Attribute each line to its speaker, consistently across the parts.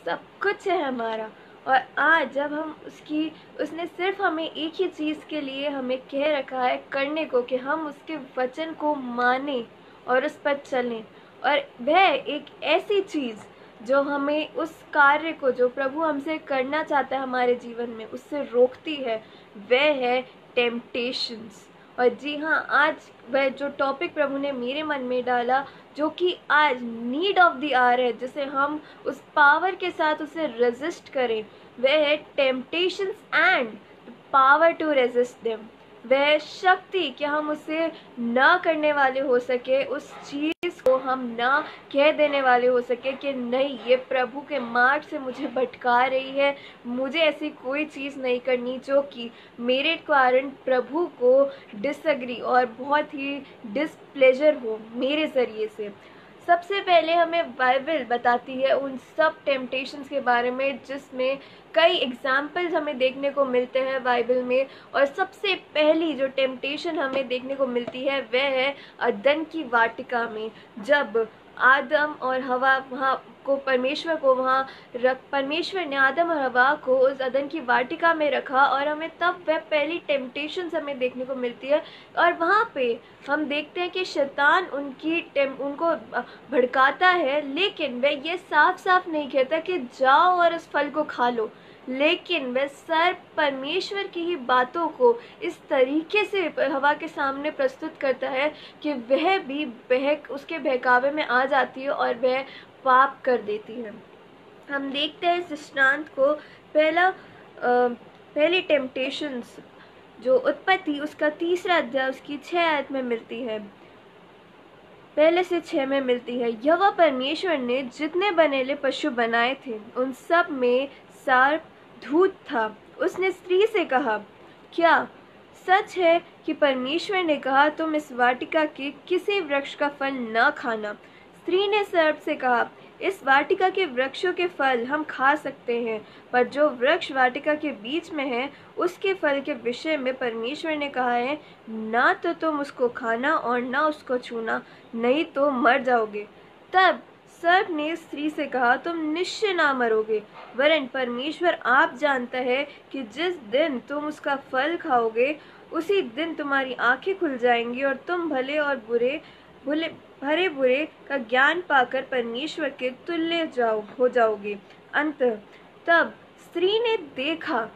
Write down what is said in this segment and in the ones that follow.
Speaker 1: सब कुछ है हमारा। और आज जब हम उसने सिर्फ हमें एक ही चीज़ के लिए हमें कह रखा है करने को, कि हम उसके वचन को माने और उस पर चलें। और वह एक ऐसी चीज़ जो हमें उस कार्य को जो प्रभु हमसे करना चाहता है हमारे जीवन में, उससे रोकती है, वह है टेम्पटेशंस। और जी हाँ, आज वह जो टॉपिक प्रभु ने मेरे मन में डाला, जो कि आज नीड ऑफ द आवर है, जिसे हम उस पावर के साथ उसे रेजिस्ट करें, वह है temptations and power to resist them. वह शक्ति कि हम उसे ना करने वाले हो सके, उस चीज़ को हम ना कह देने वाले हो सके कि नहीं, ये प्रभु के मार्ग से मुझे भटका रही है, मुझे ऐसी कोई चीज़ नहीं करनी जो कि मेरे कारण प्रभु को डिसएग्री और बहुत ही डिसप्लेजर हो मेरे ज़रिए से। सबसे पहले हमें बाइबल बताती है उन सब टेम्पटेशंस के बारे में, जिसमें कई एग्जाम्पल्स हमें देखने को मिलते हैं बाइबल में। और सबसे पहली जो टेम्पटेशन हमें देखने को मिलती है वह है अदन की वाटिका में, जब आदम और हवा वहाँ को परमेश्वर ने आदम और हवा को उस अदन की वाटिका में रखा, और हमें तब वह पहली टेम्पटेशन हमें देखने को मिलती है। और वहाँ पे हम देखते हैं कि शैतान उनको भड़काता है, लेकिन वह ये साफ साफ नहीं कहता कि जाओ और उस फल को खा लो, लेकिन वह सर्प परमेश्वर की ही बातों को इस तरीके से हवा के सामने प्रस्तुत करता है कि वह भी उसके बहकावे में आ जाती है और वह पाप कर देती है। हम देखते हैं इस दृष्टांत को, पहली टेम्पटेशंस जो उत्पत्ति उसका 3 अध्याय उसकी 6 आयत में मिलती है, पहले से 6 में मिलती है। यहोवा परमेश्वर ने जितने बनेले पशु बनाए थे उन सब में सर्प धूर्त था। उसने स्त्री से कहा, क्या सच है कि परमेश्वर ने कहा तुम इस वाटिका के किसी वृक्ष का फल न खाना? स्त्री ने सर्प से कहा, इस वाटिका के वृक्षों के फल हम खा सकते हैं, पर जो वृक्ष वाटिका के बीच में है उसके फल के विषय में परमेश्वर ने कहा है, ना तो तुम उसको खाना और ना उसको छूना, नहीं तो मर जाओगे। तब सर्प ने स्त्री से कहा, तुम निश्चय ना मरोगे, वरन परमेश्वर आप जानता है कि जिस दिन तुम उसका फल खाओगे उसी दिन तुम्हारी आंखें खुल जाएंगी और तुम भले बुरे का ज्ञान पाकर परमेश्वर के तुल्य हो जाओगे। अंततः तब स्त्री ने देखा,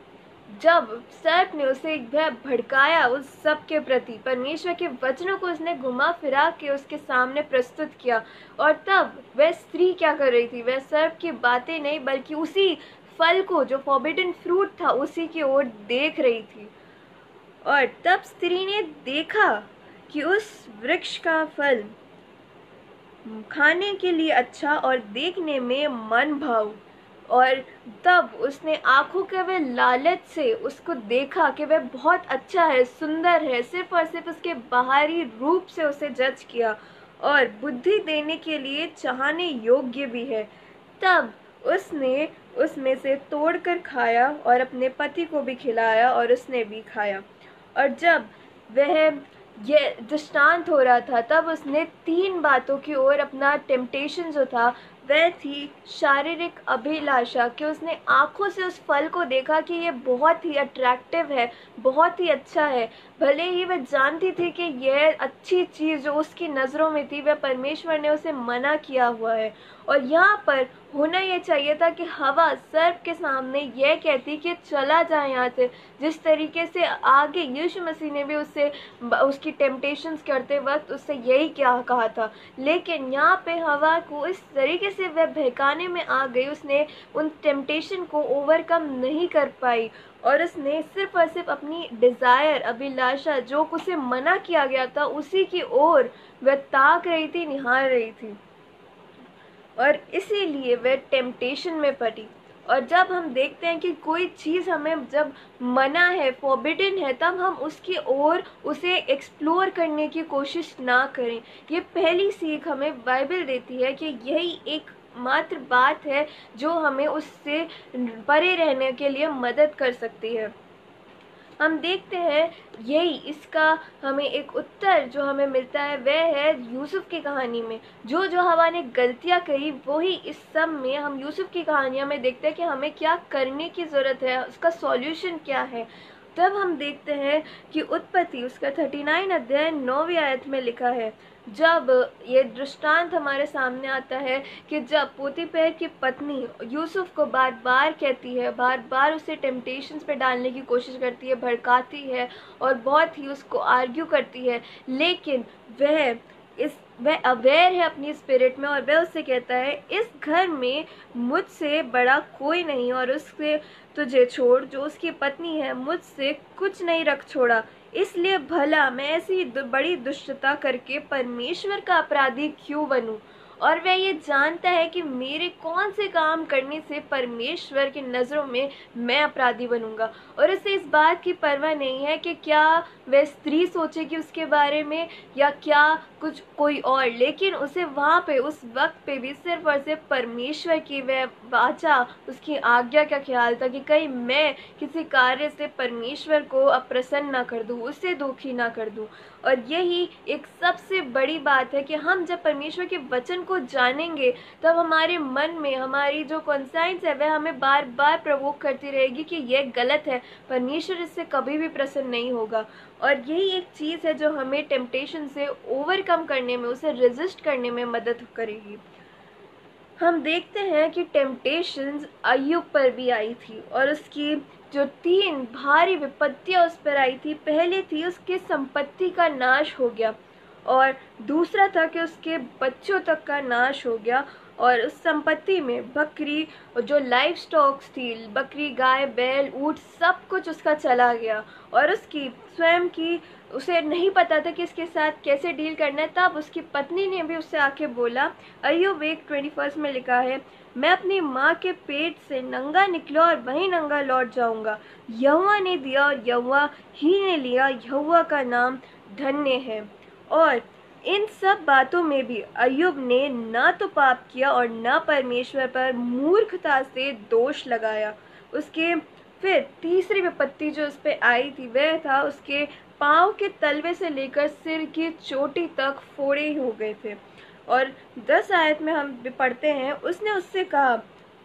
Speaker 1: जब सर्प ने उसे वह भड़काया उस सब के प्रति, परमेश्वर के वचनों को उसने घुमा फिरा के उसके सामने प्रस्तुत किया, और तब वह स्त्री क्या कर रही थी? वह सर्प की बातें नहीं बल्कि उसी फल को जो फॉरबिडन फ्रूट था उसी की ओर देख रही थी। और तब स्त्री ने देखा कि उस वृक्ष का फल खाने के लिए अच्छा और देखने में मन भाव, और तब उसने आंखों के वह लालच से उसको देखा कि वह बहुत अच्छा है, सुंदर है, सिर्फ और सिर्फ उसके बाहरी रूप से उसे जज किया, और बुद्धि देने के लिए चाहने योग्य भी है। तब उसने उसमें से तोड़कर खाया और अपने पति को भी खिलाया और उसने भी खाया। और जब वह ये दृष्टांत हो रहा था, तब उसने 3 बातों की ओर अपना टेम्पटेशन जो था वह थी शारीरिक अभिलाषा, कि उसने आंखों से उस फल को देखा कि ये बहुत ही अट्रैक्टिव है, बहुत ही अच्छा है। भले ही वह जानती थी कि यह अच्छी चीज़ जो उसकी नज़रों में थी वह परमेश्वर ने उसे मना किया हुआ है। और यहाँ पर होना यह चाहिए था कि हवा सर्प के सामने यह कहती कि चला जाए यहाँ से, जिस तरीके से आगे यीशु मसीह ने भी उसकी टेम्पटेशंस करते वक्त उससे यही क्या कहा था। लेकिन यहाँ पे हवा को इस तरीके से वह बहकाने में आ गई, उसने उन टेम्पटेशन को ओवरकम नहीं कर पाई, और उसने सिर्फ और सिर्फ अपनी डिज़ायर, अभिलाषा जो उसे मना किया गया था उसी की ओर वह ताक रही थी, निहार रही थी, और इसीलिए वह टेम्पटेशन में पड़ी। और जब हम देखते हैं कि कोई चीज़ हमें जब मना है, फॉरबिडन है, तब हम उसकी ओर उसे एक्सप्लोर करने की कोशिश ना करें। ये पहली सीख हमें बाइबल देती है कि यही एक मात्र बात है जो हमें उससे परे रहने के लिए मदद कर सकती है। हम देखते हैं यही इसका हमें एक उत्तर जो हमें मिलता है वह है यूसुफ की कहानी में। जो जो हवा ने गलतियाँ करी वही इस सब में हम यूसुफ की कहानियाँ में देखते हैं कि हमें क्या करने की ज़रूरत है, उसका सॉल्यूशन क्या है। तब हम देखते हैं कि उत्पत्ति उसका 39 अध्याय 9वीं आयत में लिखा है, जब ये दृष्टांत हमारे सामने आता है कि जब पोतीफेर की पत्नी यूसुफ को बार बार कहती है, बार बार उसे टेम्पटेशंस पे डालने की कोशिश करती है, भड़काती है और बहुत ही उसको आर्ग्यू करती है, लेकिन वह अवेयर है अपनी स्पिरिट में और वह उससे कहता है इस घर में मुझसे बड़ा कोई नहीं और उससे तुझे छोड़ जो उसकी पत्नी है मुझसे कुछ नहीं रख छोड़ा, इसलिए भला मैं ऐसी बड़ी दुष्टता करके परमेश्वर का अपराधी क्यों बनूं। और वह ये जानता है कि मेरे कौन से काम करने से परमेश्वर की नज़रों में मैं अपराधी बनूंगा, और उसे इस बात की परवाह नहीं है कि क्या वह स्त्री सोचेगी उसके बारे में या क्या कुछ कोई और, लेकिन उसे वहाँ पे उस वक्त पे भी सिर्फ और सिर्फ परमेश्वर की वह वाचा, उसकी आज्ञा का ख्याल था कि कहीं मैं किसी कार्य से परमेश्वर को अप्रसन्न ना कर दूँ, उससे दुखी ना कर दूँ। और यही एक सबसे बड़ी बात है कि हम जब परमेश्वर के वचन को जानेंगे तब हमारे मन में हमारी जो कॉन्साइंस है वह हमें बार बार प्रवोक करती रहेगी कि यह गलत है, परमेश्वर इससे कभी भी प्रसन्न नहीं होगा। और यही एक चीज़ है जो हमें टेम्पटेशन से ओवरकम करने में, उसे रेजिस्ट करने में मदद करेगी। हम देखते हैं कि टेम्पटेशंस अय्यूब पर भी आई थी और उसकी जो 3 भारी विपत्तियां उस पर आई थी, पहले थी उसके संपत्ति का नाश हो गया और दूसरा था कि उसके बच्चों तक का नाश हो गया और उस संपत्ति में बकरी जो लाइफ स्टॉक्स थी, बकरी, गाय, बैल, ऊँट, सब कुछ उसका चला गया और उसकी स्वयं की उसे नहीं पता था कि इसके साथ कैसे डील करना है। तब उसकी पत्नी ने भी उससे आके बोला, अय्यूब 1:21 में लिखा है, मैं अपनी माँ के पेट से नंगा निकला और वहीं नंगा लौट जाऊंगा, यहोवा ने दिया और यहोवा ही ने लिया, यहोवा का नाम धन्य है। और इन सब बातों में भी अय्यूब ने न तो पाप किया और न परमेश्वर पर मूर्खता से दोष लगाया। उसके फिर तीसरी विपत्ति जो उस पर आई थी वह था उसके पाँव के तलवे से लेकर सिर की चोटी तक फोड़े हो गए थे। और 10 आयत में हम पढ़ते हैं, उसने उससे कहा,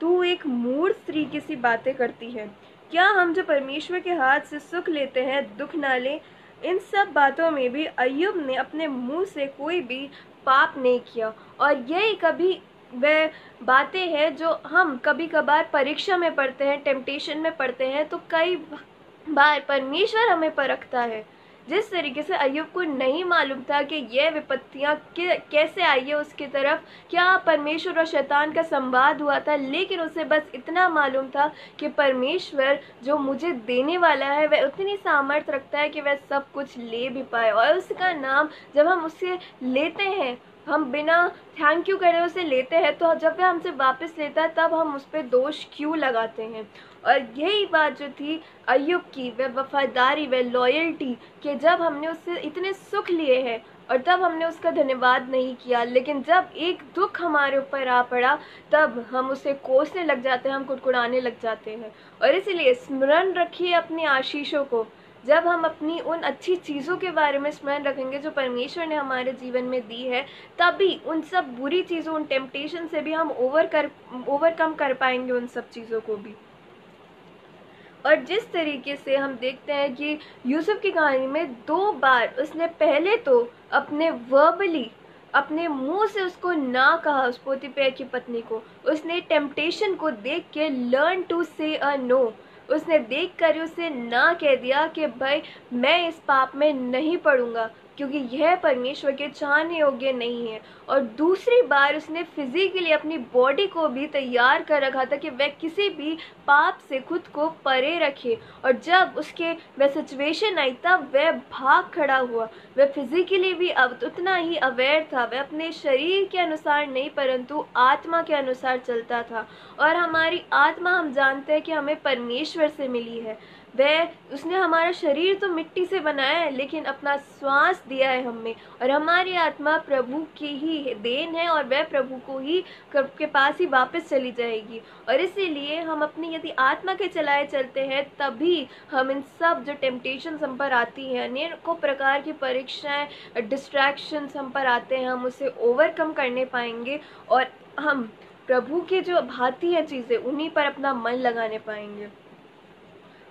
Speaker 1: तू एक मूढ़ स्त्री की सी बातें करती है, क्या हम जो परमेश्वर के हाथ से सुख लेते हैं दुख ना लें। इन सब बातों में भी अय्यूब ने अपने मुंह से कोई भी पाप नहीं किया। और यही कभी वह बातें हैं जो हम कभी कभार परीक्षा में पढ़ते हैं, टेम्पटेशन में पढ़ते हैं, तो कई बार परमेश्वर हमें परखता है। जिस तरीके से अय्यूब को नहीं मालूम था कि यह विपत्तियां कैसे आई है उसकी तरफ, क्या परमेश्वर और शैतान का संवाद हुआ था, लेकिन उसे बस इतना मालूम था कि परमेश्वर जो मुझे देने वाला है वह उतनी सामर्थ्य रखता है कि वह सब कुछ ले भी पाए। और उसका नाम जब हम उससे लेते हैं, हम बिना थैंक यू करे उसे लेते हैं, तो जब वह हमसे वापस लेता है तब हम उस पर दोष क्यों लगाते हैं। और यही बात जो थी अय्यूब की, वह वफादारी, वह लॉयल्टी, कि जब हमने उससे इतने सुख लिए हैं और तब हमने उसका धन्यवाद नहीं किया, लेकिन जब एक दुख हमारे ऊपर आ पड़ा तब हम उसे कोसने लग जाते हैं, हम कुड़कुड़ाने लग जाते हैं। और इसलिए स्मरण रखिए अपनी आशीषों को। जब हम अपनी उन अच्छी चीज़ों के बारे में स्मरण रखेंगे जो परमेश्वर ने हमारे जीवन में दी है, तभी उन सब बुरी चीज़ों, उन टेम्पटेशन से भी हम ओवरकम कर पाएंगे उन सब चीज़ों को भी। और जिस तरीके से हम देखते हैं कि यूसुफ की कहानी में 2 बार उसने पहले तो अपने वर्बली अपने मुंह से उसको ना कहा, उस पोतीफेर की पत्नी को, उसने टेम्पटेशन को देख के लर्न टू से अ नो, उसने देख कर उसे ना कह दिया कि भाई मैं इस पाप में नहीं पड़ूंगा क्योंकि यह परमेश्वर के चाहने योग्य नहीं है। और दूसरी बार उसने फिजिकली अपनी बॉडी को भी तैयार कर रखा था कि वह किसी भी पाप से खुद को परे रखे। और जब उसके वह सिचुएशन आई तब वह भाग खड़ा हुआ। वह फिजिकली भी अब उतना ही अवेयर था, वह अपने शरीर के अनुसार नहीं परंतु आत्मा के अनुसार चलता था। और हमारी आत्मा, हम जानते हैं कि हमें परमेश्वर से मिली है। वह उसने हमारा शरीर तो मिट्टी से बनाया है, लेकिन अपना श्वास दिया है हमें, और हमारी आत्मा प्रभु की ही देन है और वह प्रभु को ही के पास ही वापस चली जाएगी। और इसीलिए हम अपनी यदि आत्मा के चलाए चलते हैं तभी हम इन सब जो टेम्पटेशंस हम पर आती हैं, अनेकों प्रकार की परीक्षाएं, डिस्ट्रैक्शंस हम पर आते हैं, हम उसे ओवरकम करने पाएंगे और हम प्रभु के जो भाती हैं चीज़ें उन्हीं पर अपना मन लगाने पाएंगे।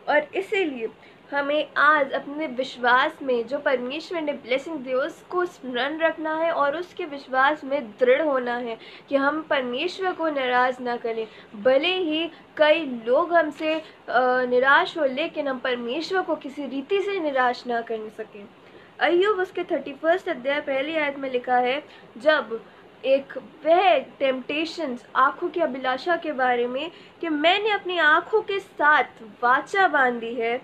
Speaker 1: और इसीलिए हमें आज अपने विश्वास में जो परमेश्वर ने ब्लेसिंग दी उसको स्मरण रखना है और उसके विश्वास में दृढ़ होना है कि हम परमेश्वर को नाराज ना करें। भले ही कई लोग हमसे निराश हो, लेकिन हम परमेश्वर को किसी रीति से निराश ना कर सकें। अय्यूब उसके 31 अध्याय पहली आयत में लिखा है, जब एक वह टेम्पटेशंस आँखों की अभिलाषा के बारे में कि मैंने अपनी आँखों के साथ वाचा बांधी है,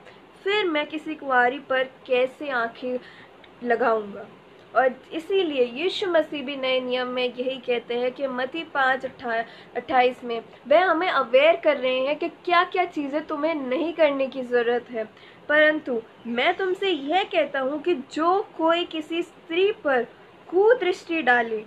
Speaker 1: फिर मैं किसी कुंवारी पर कैसे आँखें लगाऊंगा। और इसीलिए यीशु मसीह भी नए नियम में यही कहते हैं कि मत्ती 5:28 में वह हमें अवेयर कर रहे हैं कि क्या क्या चीज़ें तुम्हें नहीं करने की ज़रूरत है, परंतु मैं तुमसे यह कहता हूँ कि जो कोई किसी स्त्री पर कुदृष्टि डाले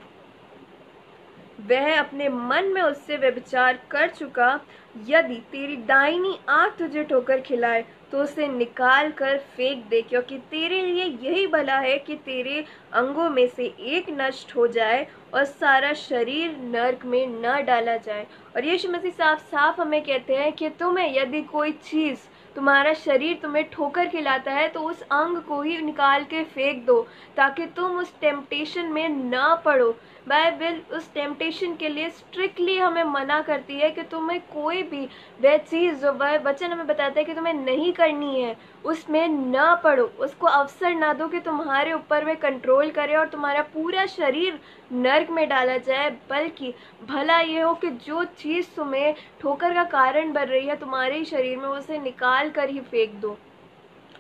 Speaker 1: वह अपने मन में उससे व्यभिचार कर चुका। यदि तेरी दाहिनी आँख तुझे ठोकर खिलाए तो उसे निकाल कर फेंक दे, क्योंकि तेरे लिए यही भला है कि तेरे अंगों में से एक नष्ट हो जाए और सारा शरीर नरक में न डाला जाए। और यीशु मसीह साफ साफ हमें कहते हैं कि तुम्हें यदि कोई चीज़, तुम्हारा शरीर तुम्हें ठोकर खिलाता है तो उस अंग को ही निकाल के फेंक दो, ताकि तुम उस टेम्पटेशन में ना पड़ो। बाइबल उस टेम्पटेशन के लिए स्ट्रिक्टली हमें मना करती है कि तुम्हें कोई भी वह चीज़ जो वह वचन हमें बताता है कि तुम्हें नहीं करनी है उसमें ना पड़ो, उसको अवसर ना दो कि तुम्हारे ऊपर वह कंट्रोल करे और तुम्हारा पूरा शरीर नर्क में डाला जाए। बल्कि भला ये हो कि जो चीज़ तुम्हें ठोकर का कारण बन रही है तुम्हारे शरीर में, उसे निकाल कर ही फेंक दो।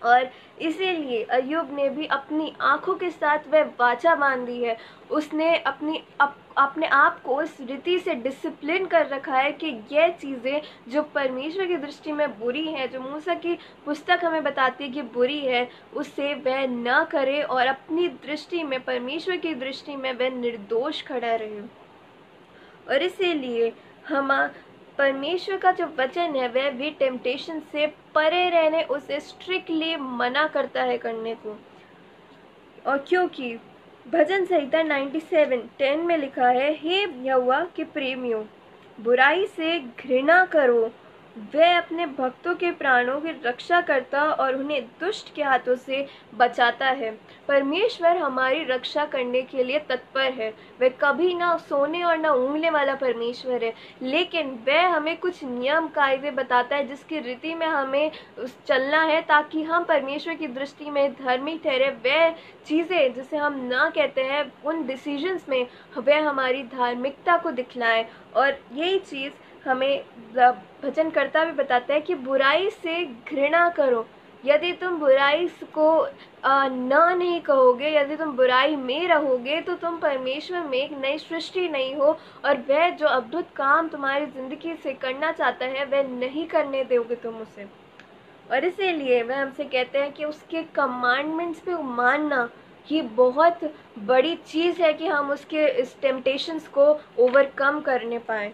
Speaker 1: और इसीलिए अय्यूब ने भी अपनी आँखों के साथ वह वाचा बांधी है। उसने अपने आप को उस रीति से डिसिप्लिन कर रखा है कि यह चीज़ें जो परमेश्वर की दृष्टि में बुरी हैं, जो मूसा की पुस्तक हमें बताती है कि बुरी है, उससे वह न करे और अपनी दृष्टि में, परमेश्वर की दृष्टि में वह निर्दोष खड़ा रहे। और इसीलिए हम परमेश्वर का जो वचन है वह भी टेम्पटेशन से परे रहने, उसे स्ट्रिक्टली मना करता है करने को। और क्योंकि भजन संहिता 97:10 में लिखा है, हे यहोवा के प्रेमियों, बुराई से घृणा करो, वह अपने भक्तों के प्राणों की रक्षा करता और उन्हें दुष्ट के हाथों से बचाता है। परमेश्वर हमारी रक्षा करने के लिए तत्पर है। वह कभी ना सोने और ना ऊँघने वाला परमेश्वर है, लेकिन वह हमें कुछ नियम कायदे बताता है जिसकी रीति में हमें चलना है ताकि हम परमेश्वर की दृष्टि में धार्मिक ठहरे। वह चीज़ें जिसे हम ना कहते हैं, उन डिसीजंस में वह हमारी धार्मिकता को दिखलाएं। और यही चीज़ हमें भजनकर्ता भी बताता है कि बुराई से घृणा करो। यदि तुम बुराई को ना नहीं कहोगे, यदि तुम बुराई में रहोगे, तो तुम परमेश्वर में एक नई सृष्टि नहीं हो और वह जो अद्भुत काम तुम्हारी ज़िंदगी से करना चाहता है वह नहीं करने दोगे तुम उसे। और इसीलिए वह हमसे कहते हैं कि उसके कमांडमेंट्स पे मानना ही बहुत बड़ी चीज़ है कि हम उसके इस टेम्पटेशंस को ओवरकम करने पाएँ।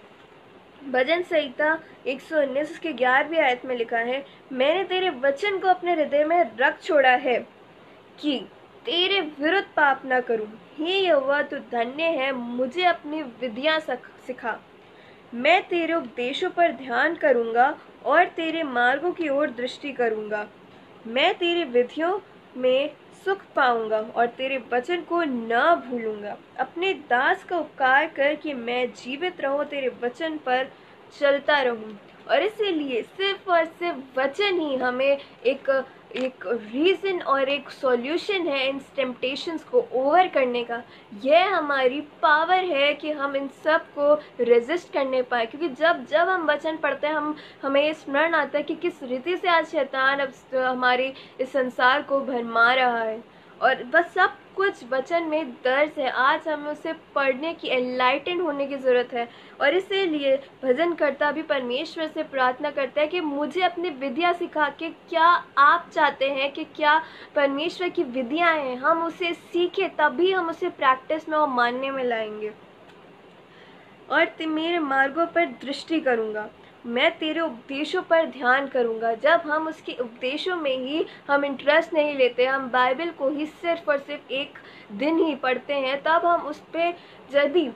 Speaker 1: भजन संहिता 119 उसके 11वीं आयत में लिखा है, मैंने तेरे वचन को अपने हृदय में रख छोड़ा है कि तेरे विरुद्ध पाप न करूं। हे यहोवा, तू धन्य है, मुझे अपनी विधियां सिखा। मैं तेरे उपदेशों पर ध्यान करूंगा और तेरे मार्गों की ओर दृष्टि करूंगा। मैं तेरी विधियों में सुख पाऊंगा और तेरे वचन को न भूलूंगा। अपने दास का उपकार कर कि मैं जीवित रहूं, तेरे वचन पर चलता रहूं। और इसीलिए सिर्फ और सिर्फ वचन ही हमें एक रीज़न और एक सॉल्यूशन है इन टेम्पटेशंस को ओवर करने का। यह हमारी पावर है कि हम इन सब को रेजिस्ट करने पाए, क्योंकि जब जब हम वचन पढ़ते हैं हमें ये स्मरण आता है कि किस रीति से आज शैतान अब हमारे इस संसार को भरमा रहा है। और बस सब कुछ वचन में दर्ज है। आज हमें उसे पढ़ने की, एनलाइटन होने की ज़रूरत है। और इसीलिए भजनकर्ता भी परमेश्वर से प्रार्थना करता है कि मुझे अपनी विधियाँ सिखा के, क्या आप चाहते हैं कि क्या परमेश्वर की विधियाँ हैं, हम उसे सीखें, तभी हम उसे प्रैक्टिस में और मानने में लाएंगे। और मेरे मार्गों पर दृष्टि करूँगा, मैं तेरे उपदेशों पर ध्यान करूँगा। जब हम उसके उपदेशों में ही हम इंटरेस्ट नहीं लेते, हम बाइबल को ही सिर्फ और सिर्फ एक दिन ही पढ़ते हैं, तब हम उस पर यदि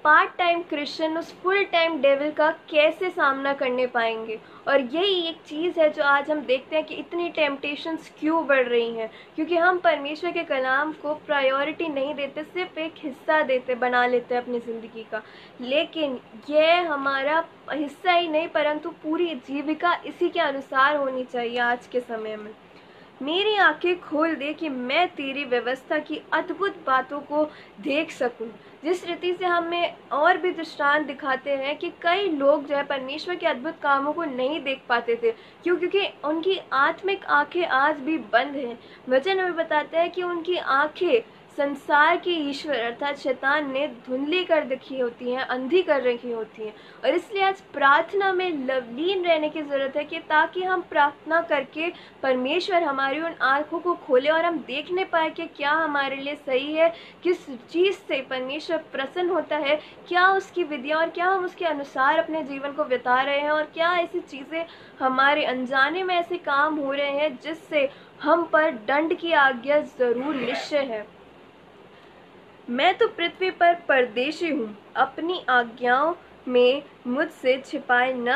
Speaker 1: पार्ट टाइम क्रिश्चियन उस फुल टाइम डेविल का कैसे सामना करने पाएंगे। और यही एक चीज़ है जो आज हम देखते हैं कि इतनी टेम्पटेशंस क्यों बढ़ रही हैं, क्योंकि हम परमेश्वर के कलाम को प्रायोरिटी नहीं देते, सिर्फ एक हिस्सा देते, बना लेते हैं अपनी ज़िंदगी का। लेकिन यह हमारा हिस्सा ही नहीं, परंतु पूरी जीविका इसी के अनुसार होनी चाहिए आज के समय में। मेरी आंखें खोल दे कि मैं तेरी व्यवस्था की अद्भुत बातों को देख सकूं। जिस रीति से हमें और भी दृष्टांत दिखाते हैं कि कई लोग जो है परमेश्वर के अद्भुत कामों को नहीं देख पाते थे, क्योंकि उनकी आत्मिक आंखें आज भी बंद हैं। वचन हमें बताता है कि उनकी आंखें संसार के ईश्वर अर्थात शैतान ने धुंधली कर रखी होती हैं, अंधी कर रखी होती हैं। और इसलिए आज प्रार्थना में लवलीन रहने की ज़रूरत है कि ताकि हम प्रार्थना करके परमेश्वर हमारी उन आँखों को खोले और हम देखने पाए कि क्या हमारे लिए सही है, किस चीज़ से परमेश्वर प्रसन्न होता है, क्या उसकी विधियाँ और क्या हम उसके अनुसार अपने जीवन को बिता रहे हैं, और क्या ऐसी चीज़ें हमारे अनजाने में ऐसे काम हो रहे हैं जिससे हम पर दंड की आज्ञा ज़रूर निश्चय है। मैं तो पृथ्वी पर परदेशी हूँ, अपनी आज्ञाओं में मुझसे छिपाए न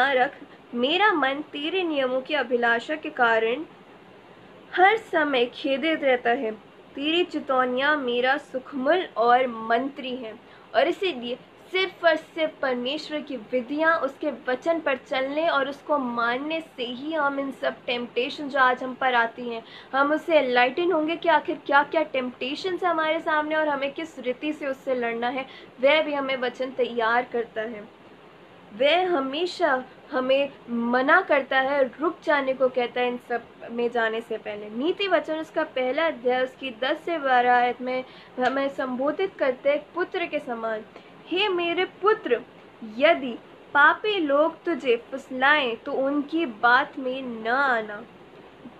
Speaker 1: रख। मेरा मन तेरे नियमों की अभिलाषा के कारण हर समय खेदित रहता है। तेरी चितौनियाँ मेरा सुखमूल और मंत्री हैं। और इसीलिए सिर्फ और सिर्फ परमेश्वर की विधियाँ, उसके वचन पर चलने और उसको मानने से ही हम इन सब टेम्पटेशन जो आज हम पर आती हैं, हम उससे एनलाइटन होंगे कि आखिर क्या क्या टेम्पटेशन है हमारे सामने और हमें किस रीति से उससे लड़ना है। वह भी हमें वचन तैयार करता है। वह हमेशा हमें मना करता है, रुक जाने को कहता है इन सब में जाने से पहले। नीति वचन उसका पहला अध्याय उसकी 10 से 12 आयत में हमें संबोधित करते हैं पुत्र के समान। हे मेरे पुत्र, यदि पापी लोग तुझे फुसलाएं तो उनकी बात में न आना,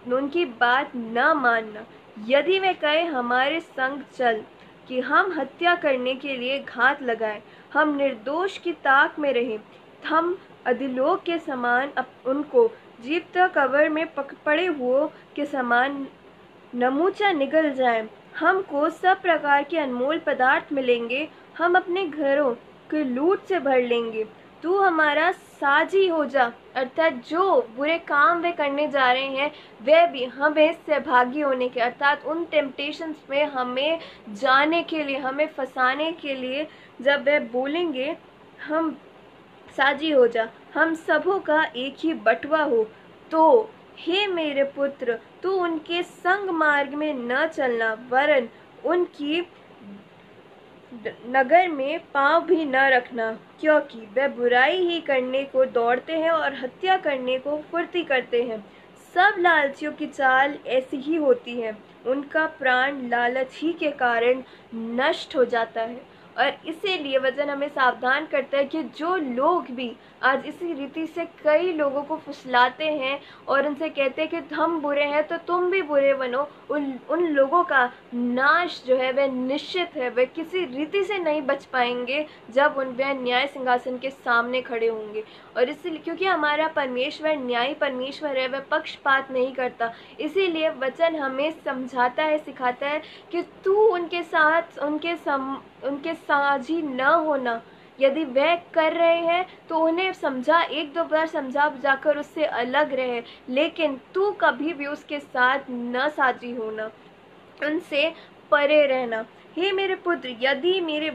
Speaker 1: उनकी बात न मानना। यदि वे कहे हमारे संग चल कि हम हत्या करने के लिए घात लगाएं, हम निर्दोष की ताक में रहें, हम अधोलोक के समान उनको जीवता कब्र में पड़े हुओं के समान नमूचा निगल जाएं, हमको सब प्रकार के अनमोल पदार्थ मिलेंगे, हम अपने घरों के लूट से भर लेंगे। तू हमारा साझी हो जा, अर्थात जो बुरे काम वे करने जा रहे हैं वे भी हमें सहभागी होने के, अर्थात उन टेम्पटेशंस में हमें जाने के लिए, हमें फंसाने के लिए जब वे बोलेंगे हम साझी हो जा, हम सबों का एक ही बटवा हो, तो हे मेरे पुत्र, तू उनके संग मार्ग में न चलना, वरन उनकी नगर में पांव भी न रखना, क्योंकि वे बुराई ही करने को दौड़ते हैं और हत्या करने को फुर्ती करते हैं। सब लालचियों की चाल ऐसी ही होती है, उनका प्राण लालच ही के कारण नष्ट हो जाता है। और इसीलिए वचन हमें सावधान करता है कि जो लोग भी आज इसी रीति से कई लोगों को फुसलाते हैं और उनसे कहते हैं कि हम बुरे हैं तो तुम भी बुरे बनो, उन लोगों का नाश जो है वह निश्चित है। वह किसी रीति से नहीं बच पाएंगे जब वह न्याय सिंहासन के सामने खड़े होंगे। और इसलिए क्योंकि हमारा परमेश्वर न्यायी परमेश्वर है, वह पक्षपात नहीं करता, इसीलिए वचन हमें समझाता है, सिखाता है कि तू उनके साथ उनके साझी न होना। यदि वह कर रहे हैं तो उन्हें समझा, एक दो बार समझा जाकर उससे अलग रहे, लेकिन तू कभी भी उसके साथ न साझी होना, उनसे परे रहना। हे मेरे पुत्र, यदि तू मेरे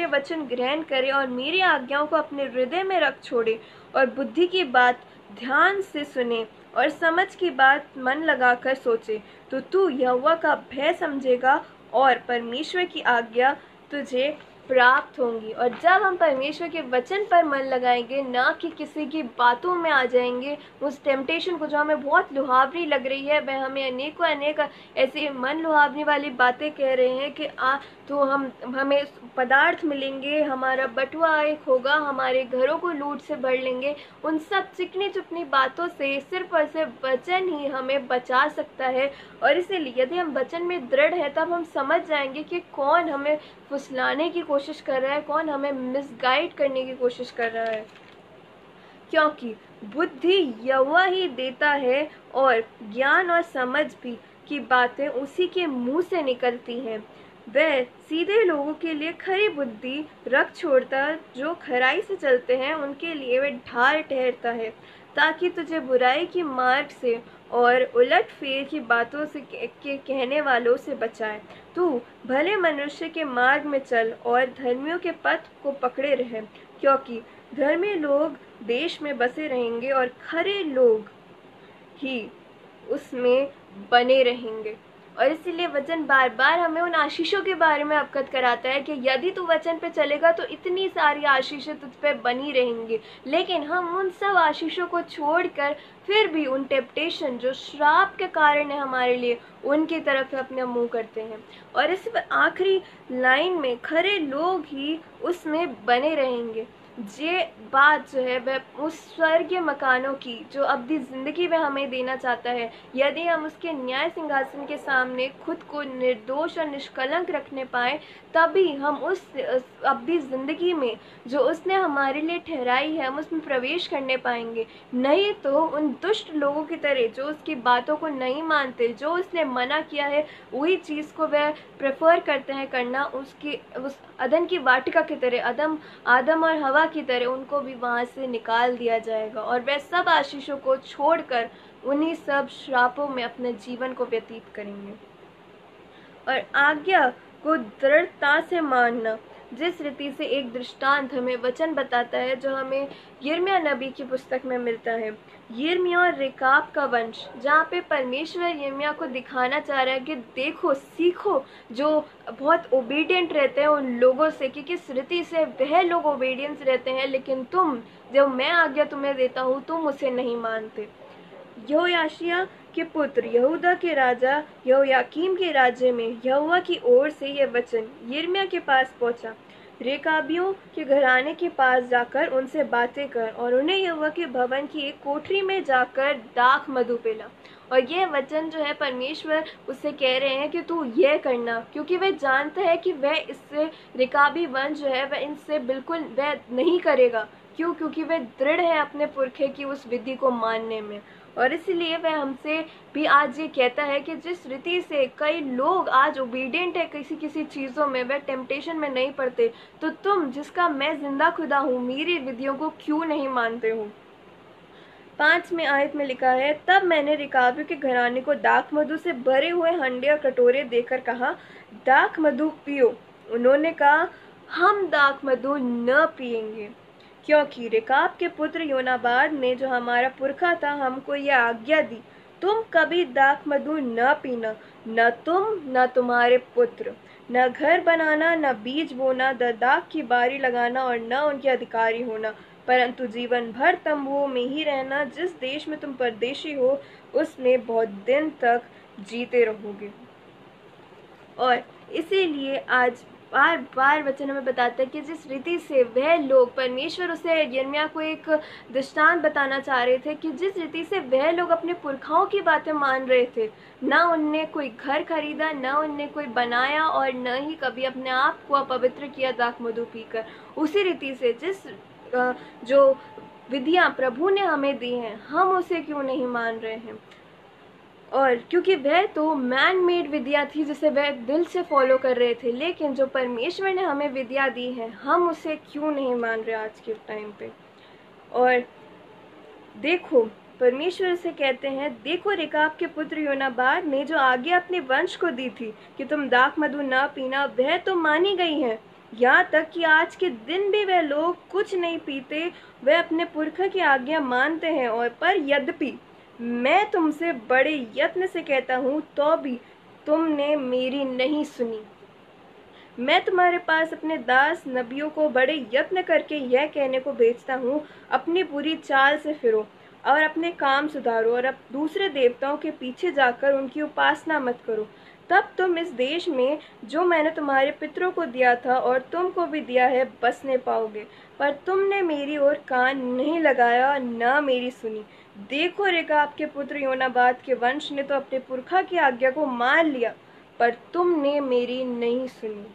Speaker 1: वचन ग्रहण करे और मेरी आज्ञाओं को अपने हृदय में रख छोड़े और बुद्धि की बात ध्यान से सुने और समझ की बात मन लगाकर सोचे, तो तू यहोवा का भय समझेगा और परमेश्वर की आज्ञा तुझे प्राप्त होंगी। और जब हम परमेश्वर के वचन पर मन लगाएंगे, ना कि किसी की बातों में आ जाएंगे, उस टेम्पटेशन को जो हमें बहुत लुभावनी लग रही है, वह हमें अनेक ऐसी मन लुभावनी वाली बातें कह रहे हैं कि तो हमें पदार्थ मिलेंगे, हमारा बटुआ एक होगा, हमारे घरों को लूट से भर लेंगे। उन सब चिकनी चुपनी बातों से सिर्फ और सिर्फ वचन ही हमें बचा सकता है। और इसीलिए यदि हम वचन में दृढ़ है, तब हम समझ जाएंगे कि कौन हमें फुसलाने की कोशिश कर रहा है, कौन हमें मिसगाइड करने की कोशिश कर रहा है। क्योंकि बुद्धि यहोवा ही देता है, और ज्ञान और समझ भी की बातें उसी के मुंह से निकलती हैं। वह सीधे लोगों के लिए खरी बुद्धि रख छोड़ता, जो खराई से चलते हैं उनके लिए वह ढाल ठहरता है, ताकि तुझे बुराई की मार्ग से और उलट फेर की बातों से के कहने वालों से बचाए। तू भले मनुष्य के मार्ग में चल और धर्मियों के पथ को पकड़े रहे, क्योंकि धर्मी लोग देश में बसे रहेंगे और खरे लोग ही उसमें बने रहेंगे। और इसीलिए वचन बार बार हमें उन आशीषों के बारे में अवगत कराता है कि यदि तू वचन पे चलेगा तो इतनी सारी आशीषें तुझ पे बनी रहेंगी। लेकिन हम उन सब आशीषों को छोड़कर फिर भी उन टेम्पटेशन जो श्राप के कारण है हमारे लिए, उनकी तरफ अपना मुंह करते हैं। और इस आखिरी लाइन में खरे लोग ही उसमें बने रहेंगे, ये बात जो है वह उस स्वर्गीय मकानों की जो अवधि जिंदगी में हमें देना चाहता है। यदि हम उसके न्याय सिंहासन के सामने खुद को निर्दोष और निष्कलंक रखने पाए, तभी हम उस अवधि जिंदगी में जो उसने हमारे लिए ठहराई है, हम उसमें प्रवेश करने पाएंगे। नहीं तो उन दुष्ट लोगों की तरह जो उसकी बातों को नहीं मानते, जो उसने मना किया है वही चीज़ को वह प्रेफर करते हैं करना, उस अदन की वाटिका की तरह, आदम और हवा की तरह उनको भी वहाँ से निकाल दिया जाएगा। और वह सब आशीषों को छोड़कर उन्हीं सब श्रापों में अपने जीवन को व्यतीत करेंगे। और आज्ञा को दृढ़ता से मानना, जिस रीति से एक दृष्टांत हमें वचन बताता है जो हमें यिर्मयाह नबी की पुस्तक में मिलता है, यिर्मयाह और रेकाब का वंश, जहाँ पे परमेश्वर यिर्मयाह को दिखाना चाह रहा है कि देखो, सीखो जो बहुत ओबीडियंट रहते हैं उन लोगों से, कि किस रीति से वह लोग ओबीडियंस रहते हैं, लेकिन तुम, जब मैं आज्ञा तुम्हें देता हूँ, तुम उसे नहीं मानते। यहोयाशीया के पुत्र यहूदा के राजा यहोयाकीम के राज्य में यहोवा की ओर से यह वचन यिर्मयाह के पास पहुंचा, रेकाबियों के घराने के पास जाकर उनसे बातें कर और उन्हें यहोवा के भवन की एक कोठरी में जाकर दाख मधु पिला। और यह वचन जो है परमेश्वर उससे कह रहे हैं कि तू यह करना, क्योंकि वह जानता है कि वह इससे रेकाबी वंश जो है वह इनसे बिल्कुल वह नहीं करेगा। क्यों? क्योंकि वह दृढ़ है अपने पुरखे की उस विधि को मानने में। और इसलिए वह हमसे भी आज ये कहता है कि जिस रीति से कई लोग आज ओबीडियंट है किसी चीज़ों में, वह टेम्पटेशन में नहीं पड़ते, तो तुम जिसका मैं जिंदा खुदा हूँ, मेरी विधियों को क्यों नहीं मानते हो। 5वें आयत में लिखा है, तब मैंने रेकाबियों के घराने को दाख मधु से भरे हुए हंडे और कटोरे देकर कहा, दाख मधु पियो। उन्होंने कहा, हम दाख मधु न पिएंगे, क्योंकि रेकाब के पुत्र योनाबाद ने, जो हमारा पुरखा था, हमको यह आज्ञा दी, तुम कभी दाख मधु न पीना, न तुम न तुम्हारे पुत्र, न घर बनाना, न बीज बोना, न दाख की बारी लगाना और न उनके अधिकारी होना, परंतु जीवन भर तंबुओं में ही रहना। जिस देश में तुम परदेशी हो उसमें बहुत दिन तक जीते रहोगे। और इसीलिए आज बार बार वचन हमें बताता है कि जिस रीति से वह लोग, परमेश्वर उसे यिर्मयाह को एक दृष्टांत बताना चाह रहे थे कि जिस रीति से वह लोग अपने पुरखाओं की बातें मान रहे थे, ना उनने कोई घर खरीदा, ना उनने कोई बनाया और न ही कभी अपने आप को अपवित्र किया दाख मधु पीकर, उसी रीति से जिस जो विधियां प्रभु ने हमें दी हैं, हम उसे क्यों नहीं मान रहे हैं। और क्योंकि वह तो मैन मेड विद्या थी जिसे वह दिल से फॉलो कर रहे थे, लेकिन जो परमेश्वर ने हमें विद्या दी है, हम उसे क्यों नहीं मान रहे आज के टाइम पे। और देखो, परमेश्वर से कहते हैं, देखो रेकाब के पुत्र योनाबाद ने जो आज्ञा अपने वंश को दी थी कि तुम दाख मधु ना पीना, वह तो मानी गई है। यहाँ तक कि आज के दिन भी वह लोग कुछ नहीं पीते, वह अपने पुरखा की आज्ञा मानते हैं। और पर यद्यपि मैं तुमसे बड़े यत्न से कहता हूँ, तो भी तुमने मेरी नहीं सुनी। मैं तुम्हारे पास अपने दास नबियों को बड़े यत्न करके यह कहने को भेजता हूँ, अपनी बुरी चाल से फिरो और अपने काम सुधारो और अब दूसरे देवताओं के पीछे जाकर उनकी उपासना मत करो। तब तुम इस देश में जो मैंने तुम्हारे पितरों को दिया था और तुमको भी दिया है बसने पाओगे। पर तुमने मेरी ओर कान नहीं लगाया, न मेरी सुनी। देखो रेखाब के पुत्र योनाबाद के वंश ने तो अपने पुरखा की आज्ञा को मान लिया, पर तुमने मेरी नहीं सुनी।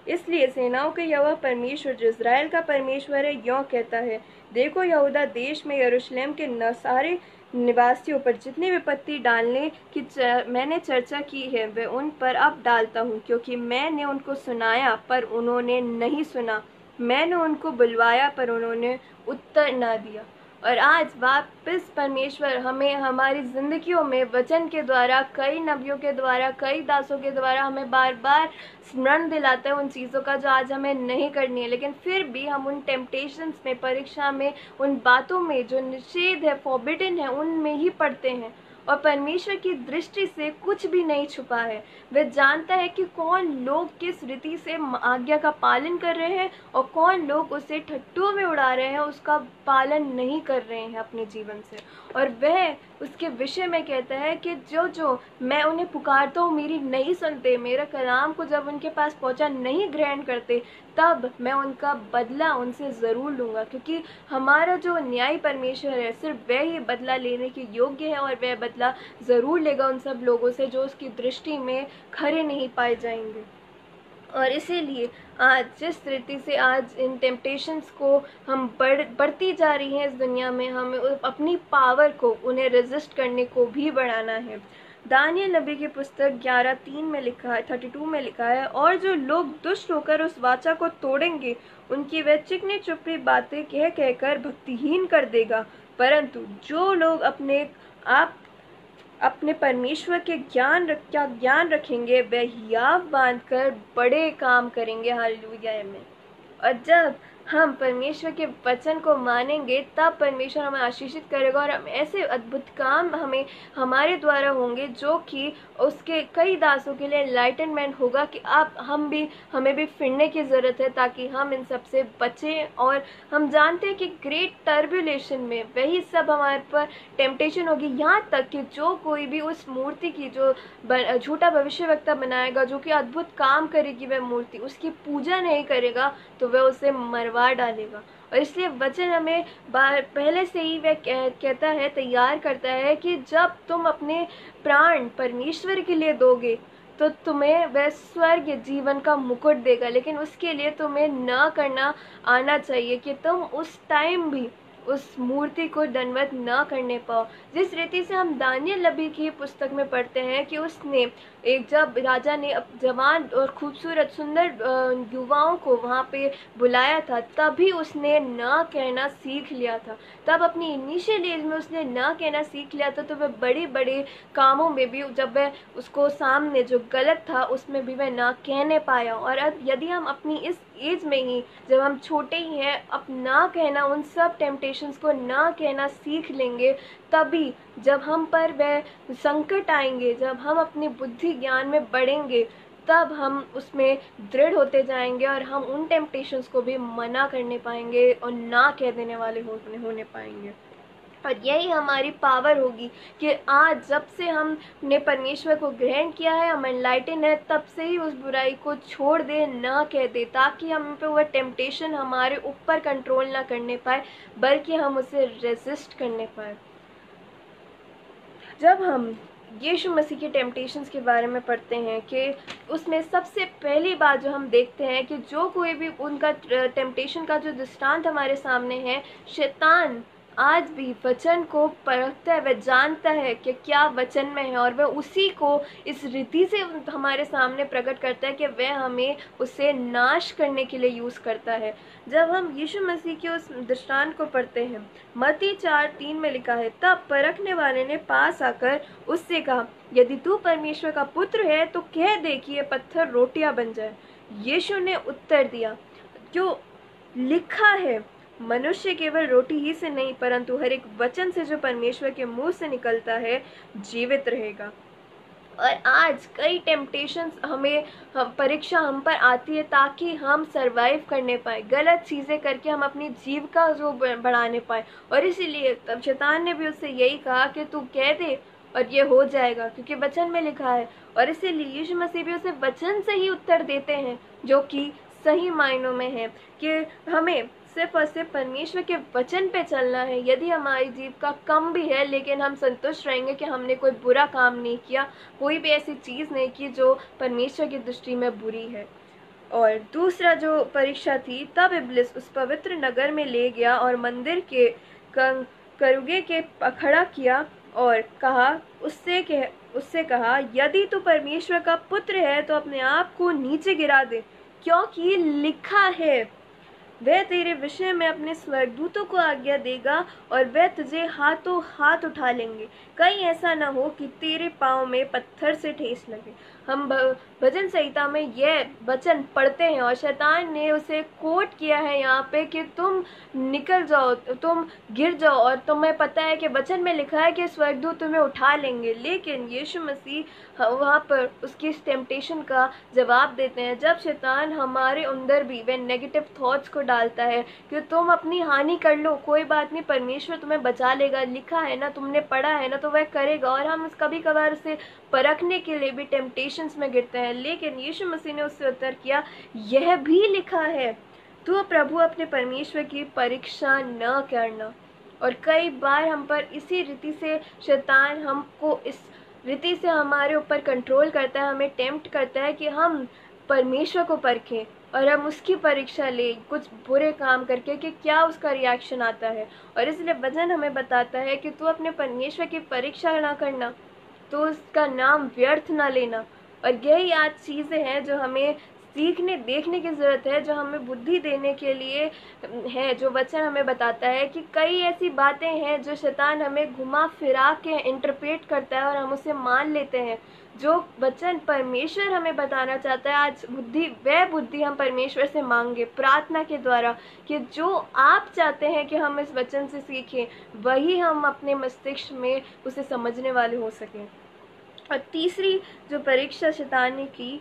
Speaker 1: इसलिए सेनाओं के यहोवा परमेश्वर जो इज़राइल का परमेश्वर है यों कहता है, देखो यहूदा देश में यरूशलेम के न सारे निवासियों पर जितनी विपत्ति डालने की मैंने चर्चा की है वे उन पर अब डालता हूँ, क्योंकि मैंने उनको सुनाया पर उन्होंने नहीं सुना, मैंने उनको बुलवाया पर उन्होंने उत्तर ना दिया। और आज वापस परमेश्वर हमें हमारी जिंदगियों में वचन के द्वारा, कई नबियों के द्वारा, कई दासों के द्वारा हमें बार बार स्मरण दिलाता है उन चीज़ों का जो आज हमें नहीं करनी है, लेकिन फिर भी हम उन टेम्पटेशंस में, परीक्षा में, उन बातों में जो निषेध है, फॉरबिडन है, उनमें ही पढ़ते हैं। और परमेश्वर की दृष्टि से कुछ भी नहीं छुपा है। वह जानता है कि कौन लोग किस रीति से आज्ञा का पालन कर रहे हैं और कौन लोग उसे ठट्टू में उड़ा रहे हैं, उसका पालन नहीं कर रहे हैं अपने जीवन से। और वह उसके विषय में कहता है कि जो मैं उन्हें पुकारता हूँ मेरी नहीं सुनते, मेरा कलाम को जब उनके पास पहुँचा नहीं ग्रहण करते, तब मैं उनका बदला उनसे ज़रूर लूँगा। क्योंकि हमारा जो न्यायी परमेश्वर है सिर्फ वह ही बदला लेने के योग्य है, और वह बदला ज़रूर लेगा उन सब लोगों से जो उसकी दृष्टि में खरे नहीं पाए जाएंगे। और इसीलिए आज जिस रीति से आज इन टेम्पटेशंस को हम बढ़ती जा रही हैं इस दुनिया में, हमें अपनी पावर को, उन्हें रेजिस्ट करने को भी बढ़ाना है। दानियल नबी की पुस्तक 11:3 में लिखा है, 32 में लिखा है, और जो लोग दुष्ट होकर उस वाचा को तोड़ेंगे उनकी वह चिकनी चुपड़ी बातें कह कहकर भक्तिहीन कर देगा, परंतु जो लोग अपने परमेश्वर के ज्ञान रखेंगे वह हियाव बांधकर बड़े काम करेंगे। हालेलुया में। और जब हम परमेश्वर के वचन को मानेंगे तब परमेश्वर हमें आशीषित करेगा, और हम ऐसे अद्भुत काम हमारे द्वारा होंगे जो कि उसके कई दासों के लिए एनलाइटनमेंट होगा कि अब हमें भी फिरने की ज़रूरत है ताकि हम इन सब से बचें। और हम जानते हैं कि ग्रेट टर्बुलेशन में वही सब हमारे पर टेम्पटेशन होगी, यहाँ तक कि जो कोई भी उस मूर्ति की जो झूठा भविष्यवक्ता बनाएगा, जो कि अद्भुत काम करेगी वह मूर्ति, उसकी पूजा नहीं करेगा तो वह उसे मरवा डालेगा। और इसलिए वचन हमें पहले से ही वह कहता है, तैयार करता है कि जब तुम अपने प्राण परमेश्वर के लिए दोगे तो तुम्हें वह स्वर्ग जीवन का मुकुट देगा, लेकिन उसके लिए तुम्हें न करना आना चाहिए कि तुम उस टाइम भी उस मूर्ति को दंडवत न करने पाओ। जिस रीति से हम दानियल नबी की पुस्तक में पढ़ते हैं कि उसने जब राजा ने जवान और खूबसूरत सुंदर युवाओं को वहाँ पे बुलाया था, तभी उसने न कहना सीख लिया था। तब अपनी इनिशियल एज में उसने न कहना सीख लिया था, तो वह बड़े बड़े कामों में भी जब वह उसको सामने जो गलत था उसमें भी वह न कहने पाया। और अब यदि हम अपनी इस एज में ही, जब हम छोटे ही हैं, अब ना कहना, उन सब टेम्पटेशंस को ना कहना सीख लेंगे, तभी जब हम पर वह संकट आएंगे, जब हम अपनी बुद्धि ज्ञान में बढ़ेंगे, तब हम उसमें दृढ़ होते जाएंगे और हम उन टेम्पटेशंस को भी मना करने पाएंगे और ना कह देने वाले होने पाएंगे। और यही हमारी पावर होगी कि आज जब से हमने परमेश्वर को ग्रहण किया है, हम एनलाइटन है, तब से ही उस बुराई को छोड़ दे, ना कह दे, ताकि हम पे वह टेम्पटेशन हमारे ऊपर कंट्रोल ना करने पाए, बल्कि हम उसे रेजिस्ट करने पाए। जब हम यीशु मसीह के टेम्पटेशंस के बारे में पढ़ते हैं कि उसमें सबसे पहली बात जो हम देखते हैं कि जो कोई भी उनका टेम्पटेशन का जो दृष्टांत हमारे सामने है, शैतान आज भी वचन को परखता है, वह जानता है कि क्या वचन में है, और वह उसी को इस रीति से हमारे सामने प्रकट करता है कि वह हमें उसे नाश करने के लिए यूज़ करता है। जब हम यीशु मसीह के उस दृष्टांत को पढ़ते हैं, मत्ती 4:3 में लिखा है, तब परखने वाले ने पास आकर उससे कहा, यदि तू परमेश्वर का पुत्र है तो कह दे कि ये पत्थर रोटियां बन जाए। यीशु ने उत्तर दिया, जो लिखा है, मनुष्य केवल रोटी ही से नहीं परंतु हर एक वचन से जो परमेश्वर के मुंह से निकलता है जीवित रहेगा। और आज कई टेम्पटेशंस परीक्षा हम पर आती है ताकि हम सरवाइव करने पाए, गलत चीज़ें करके हम अपनी जीविका जो बढ़ाने पाए। और इसीलिए तब शैतान ने भी उससे यही कहा कि तू कह दे और ये हो जाएगा, क्योंकि वचन में लिखा है। और इसीलिए यीशु मसीह भी उसे वचन से ही उत्तर देते हैं, जो कि सही मायनों में है कि हमें सिर्फ और सिर्फ परमेश्वर के वचन पे चलना है। यदि हमारी जीविका कम भी है, लेकिन हम संतुष्ट रहेंगे कि हमने कोई बुरा काम नहीं किया, कोई भी ऐसी चीज़ नहीं की जो परमेश्वर की दृष्टि में बुरी है। और दूसरा जो परीक्षा थी, तब इब्लिस उस पवित्र नगर में ले गया और मंदिर के करुगे के खड़ा किया और कहा उससे कहा, यदि तू परमेश्वर का पुत्र है तो अपने आप को नीचे गिरा दे, क्योंकि लिखा है, वह तेरे विषय में अपने स्वर्गदूतों को आज्ञा देगा और वह तुझे हाथों हाथ उठा लेंगे, कहीं ऐसा न हो कि तेरे पाँव में पत्थर से ठेस लगे। हम भजन संहिता में यह वचन पढ़ते हैं और शैतान ने उसे कोट किया है यहाँ पे कि तुम निकल जाओ, तुम गिर जाओ, और तुम्हें पता है कि वचन में लिखा है कि स्वर्गदूत तुम्हें उठा लेंगे। लेकिन यीशु मसीह वहाँ पर उसकी इस टेम्पटेशन का जवाब देते हैं। जब शैतान हमारे अंदर भी वे नेगेटिव थॉट्स को डालता है कि तुम अपनी हानि कर लो, कोई बात नहीं, परमेश्वर तुम्हें बचा लेगा, लिखा है ना, तुमने पढ़ा है ना, तो वह करेगा। और हम कभी कभार उसे परखने के लिए भी टेम्पटेशंस में गिरते हैं। लेकिन यीशु मसीह ने उससे उत्तर किया, यह भी लिखा है, तू प्रभु अपने परमेश्वर की परीक्षा न करना। और कई बार हम पर इसी रीति से शैतान हमको इस रीति से हमारे ऊपर कंट्रोल करता है, हमें टेम्प्ट करता है कि हम परमेश्वर को परखें और हम उसकी परीक्षा ले कुछ बुरे काम करके कि क्या उसका रिएक्शन आता है। और इसलिए वचन हमें बताता है कि तू अपने परमेश्वर की परीक्षा ना करना, तो उसका नाम व्यर्थ ना लेना। और यही आज चीज़ें हैं जो हमें सीखने देखने की ज़रूरत है, जो हमें बुद्धि देने के लिए है, जो वचन हमें बताता है कि कई ऐसी बातें हैं जो शैतान हमें घुमा फिरा के इंटरप्रेट करता है और हम उसे मान लेते हैं। जो वचन परमेश्वर हमें बताना चाहता है, आज वह बुद्धि हम परमेश्वर से मांगे प्रार्थना के द्वारा कि जो आप चाहते हैं कि हम इस वचन से सीखें, वही हम अपने मस्तिष्क में उसे समझने वाले हो सकें। और तीसरी जो परीक्षा शैतान ने की,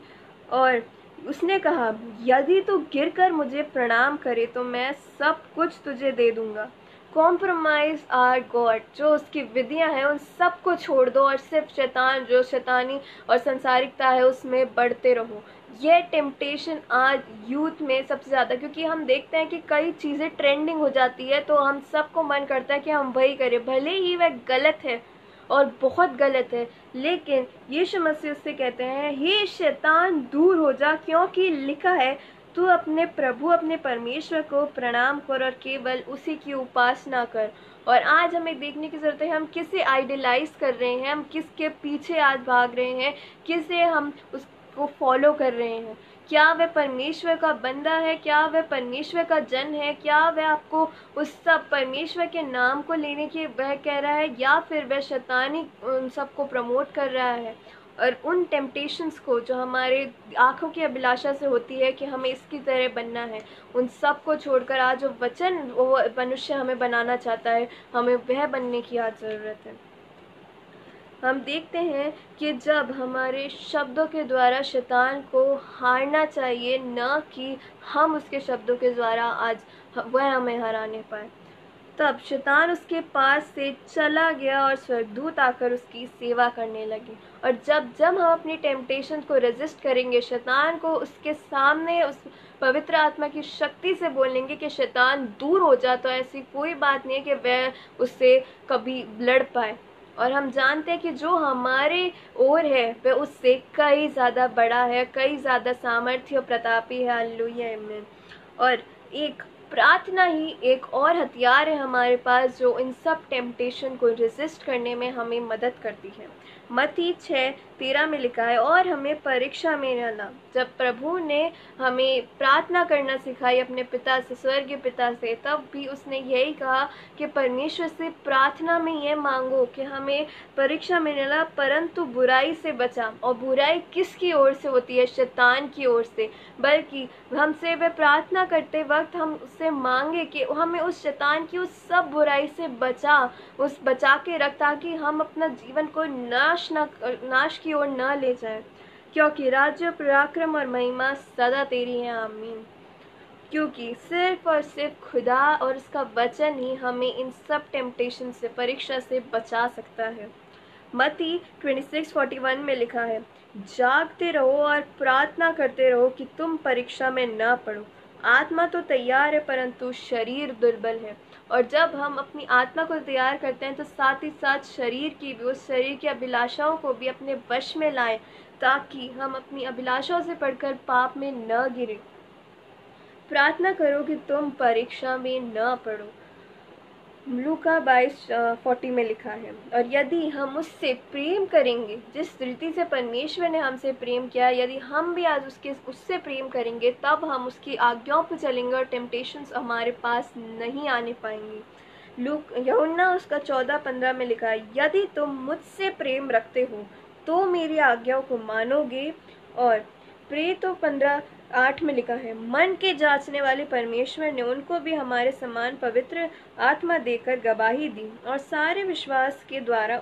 Speaker 1: और उसने कहा, यदि तू गिरकर मुझे प्रणाम करे तो मैं सब कुछ तुझे दे दूंगा। कॉम्प्रोमाइज आर गॉड, जो उसकी विधियां हैं उन सब को छोड़ दो और सिर्फ शैतानी और संसारिकता है उसमें बढ़ते रहो। ये टेम्पटेशन आज यूथ में सबसे ज़्यादा, क्योंकि हम देखते हैं कि कई चीज़ें ट्रेंडिंग हो जाती है तो हम सबको मन करता है कि हम वही करें, भले ही वह गलत है और बहुत गलत है। लेकिन यीशु मसीह उससे कहते हैं, हे शैतान दूर हो जा, क्योंकि लिखा है, तू अपने प्रभु अपने परमेश्वर को प्रणाम कर और केवल उसी की उपासना कर। और आज हमें देखने की ज़रूरत है, हम किसे आइडलाइज कर रहे हैं, हम किसके पीछे आज भाग रहे हैं, किसे हम उसको फॉलो कर रहे हैं। क्या वह परमेश्वर का बंदा है, क्या वह परमेश्वर का जन है, क्या वह आपको उस सब परमेश्वर के नाम को लेने की वह कह रहा है, या फिर वह शैतानी उन सबको प्रमोट कर रहा है। और उन टेम्पटेशंस को जो हमारे आँखों की अभिलाषा से होती है कि हमें इसकी तरह बनना है, उन सब को छोड़कर आज जो वचन वो मनुष्य हमें बनाना चाहता है, हमें वह बनने की आज ज़रूरत है। हम देखते हैं कि जब हमारे शब्दों के द्वारा शैतान को हारना चाहिए, न कि हम उसके शब्दों के द्वारा आज वह हमें हराने पाए। तब शैतान उसके पास से चला गया और स्वर्गदूत आकर उसकी सेवा करने लगे। और जब हम अपनी टेम्पटेशन को रेजिस्ट करेंगे, शैतान को उसके सामने उस पवित्र आत्मा की शक्ति से बोलेंगे कि शैतान दूर हो जा, तो ऐसी कोई बात नहीं है कि वह उससे कभी लड़ पाए। और हम जानते हैं कि जो हमारे ओर है वह उससे कई ज़्यादा बड़ा है, कई ज़्यादा सामर्थ्य और प्रतापी है। हालेलुया, आमीन। और एक प्रार्थना ही एक और हथियार है हमारे पास, जो इन सब टेम्पटेशन को रेजिस्ट करने में हमें मदद करती है। मत्ती 6:13 में लिखा है, और हमें परीक्षा में न ला। जब प्रभु ने हमें प्रार्थना करना सिखाई अपने पिता से, स्वर्गीय पिता से, तब भी उसने यही कहा कि परमेश्वर से प्रार्थना में यह मांगो कि हमें परीक्षा में न ला, परंतु बुराई से बचा। और बुराई किसकी ओर से होती है? शैतान की ओर से। बल्कि हमसे वह प्रार्थना करते वक्त हम उससे मांगे कि हमें उस शैतान की उस सब बुराई से बचा के रख, ताकि हम अपना जीवन को नाश नाश की ओर न ले जाए, क्योंकि राज्य, पराक्रम और महिमा सदा तेरी है, आमीन। क्योंकि सिर्फ और सिर्फ खुदा और उसका वचन ही हमें इन सब टेम्पटेशन से, परीक्षा से बचा सकता है। मत्ती 26:41 में लिखा है, जागते रहो और प्रार्थना करते रहो कि तुम परीक्षा में न पड़ो। आत्मा तो तैयार है परंतु शरीर दुर्बल है। और जब हम अपनी आत्मा को तैयार करते हैं तो साथ ही साथ शरीर की भी, उस शरीर की अभिलाषाओं को भी अपने वश में लाएं, ताकि हम अपनी अभिलाषाओं से पढ़कर पाप में न गिरे। प्रार्थना करो कि तुम परीक्षा में न पड़ो। लूका 22:40 में लिखा है, और यदि हम उससे प्रेम करेंगे जिस रीति से परमेश्वर ने हमसे प्रेम किया, यदि हम भी आज उससे प्रेम करेंगे, तब हम उसकी आज्ञाओं पर चलेंगे और टेम्पटेशंस हमारे पास नहीं आने पाएंगी। यूहन्ना उसका 14:15 में लिखा है, यदि तुम मुझसे प्रेम रखते हो तो मेरी आज्ञाओं को मानोगे। और प्रेरितों 15:8 में लिखा है, मन के जांचने वाले परमेश्वर ने उनको भी हमारे समान पवित्र आत्मा देकर गवाही दी, और सारे विश्वास के द्वारा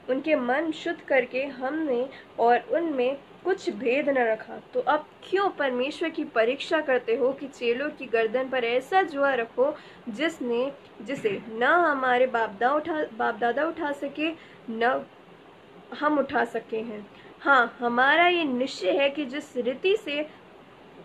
Speaker 1: उनके मन शुद्ध करके हमने और उनमें कुछ भेद न रखा। तो अब क्यों परमेश्वर की परीक्षा करते हो कि चेलों की गर्दन पर ऐसा जुआ रखो जिसे न हमारे बाप दादा उठा सके, न हम उठा सके हैं। हाँ, हमारा ये निश्चय है कि जिस रीति से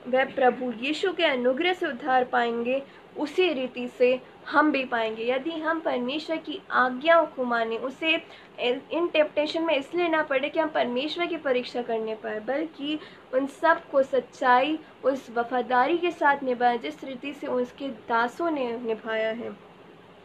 Speaker 1: वह प्रभु यीशु के अनुग्रह से उद्धार पाएंगे, उसी रीति से हम भी पाएंगे, यदि हम परमेश्वर की आज्ञाओं को माने। उसे इन टेम्पटेशन में इसलिए ना पड़े कि हम परमेश्वर की परीक्षा करने पाए, बल्कि उन सब को सच्चाई, उस वफादारी के साथ निभाएं जिस रीति से उसके दासों ने निभाया है,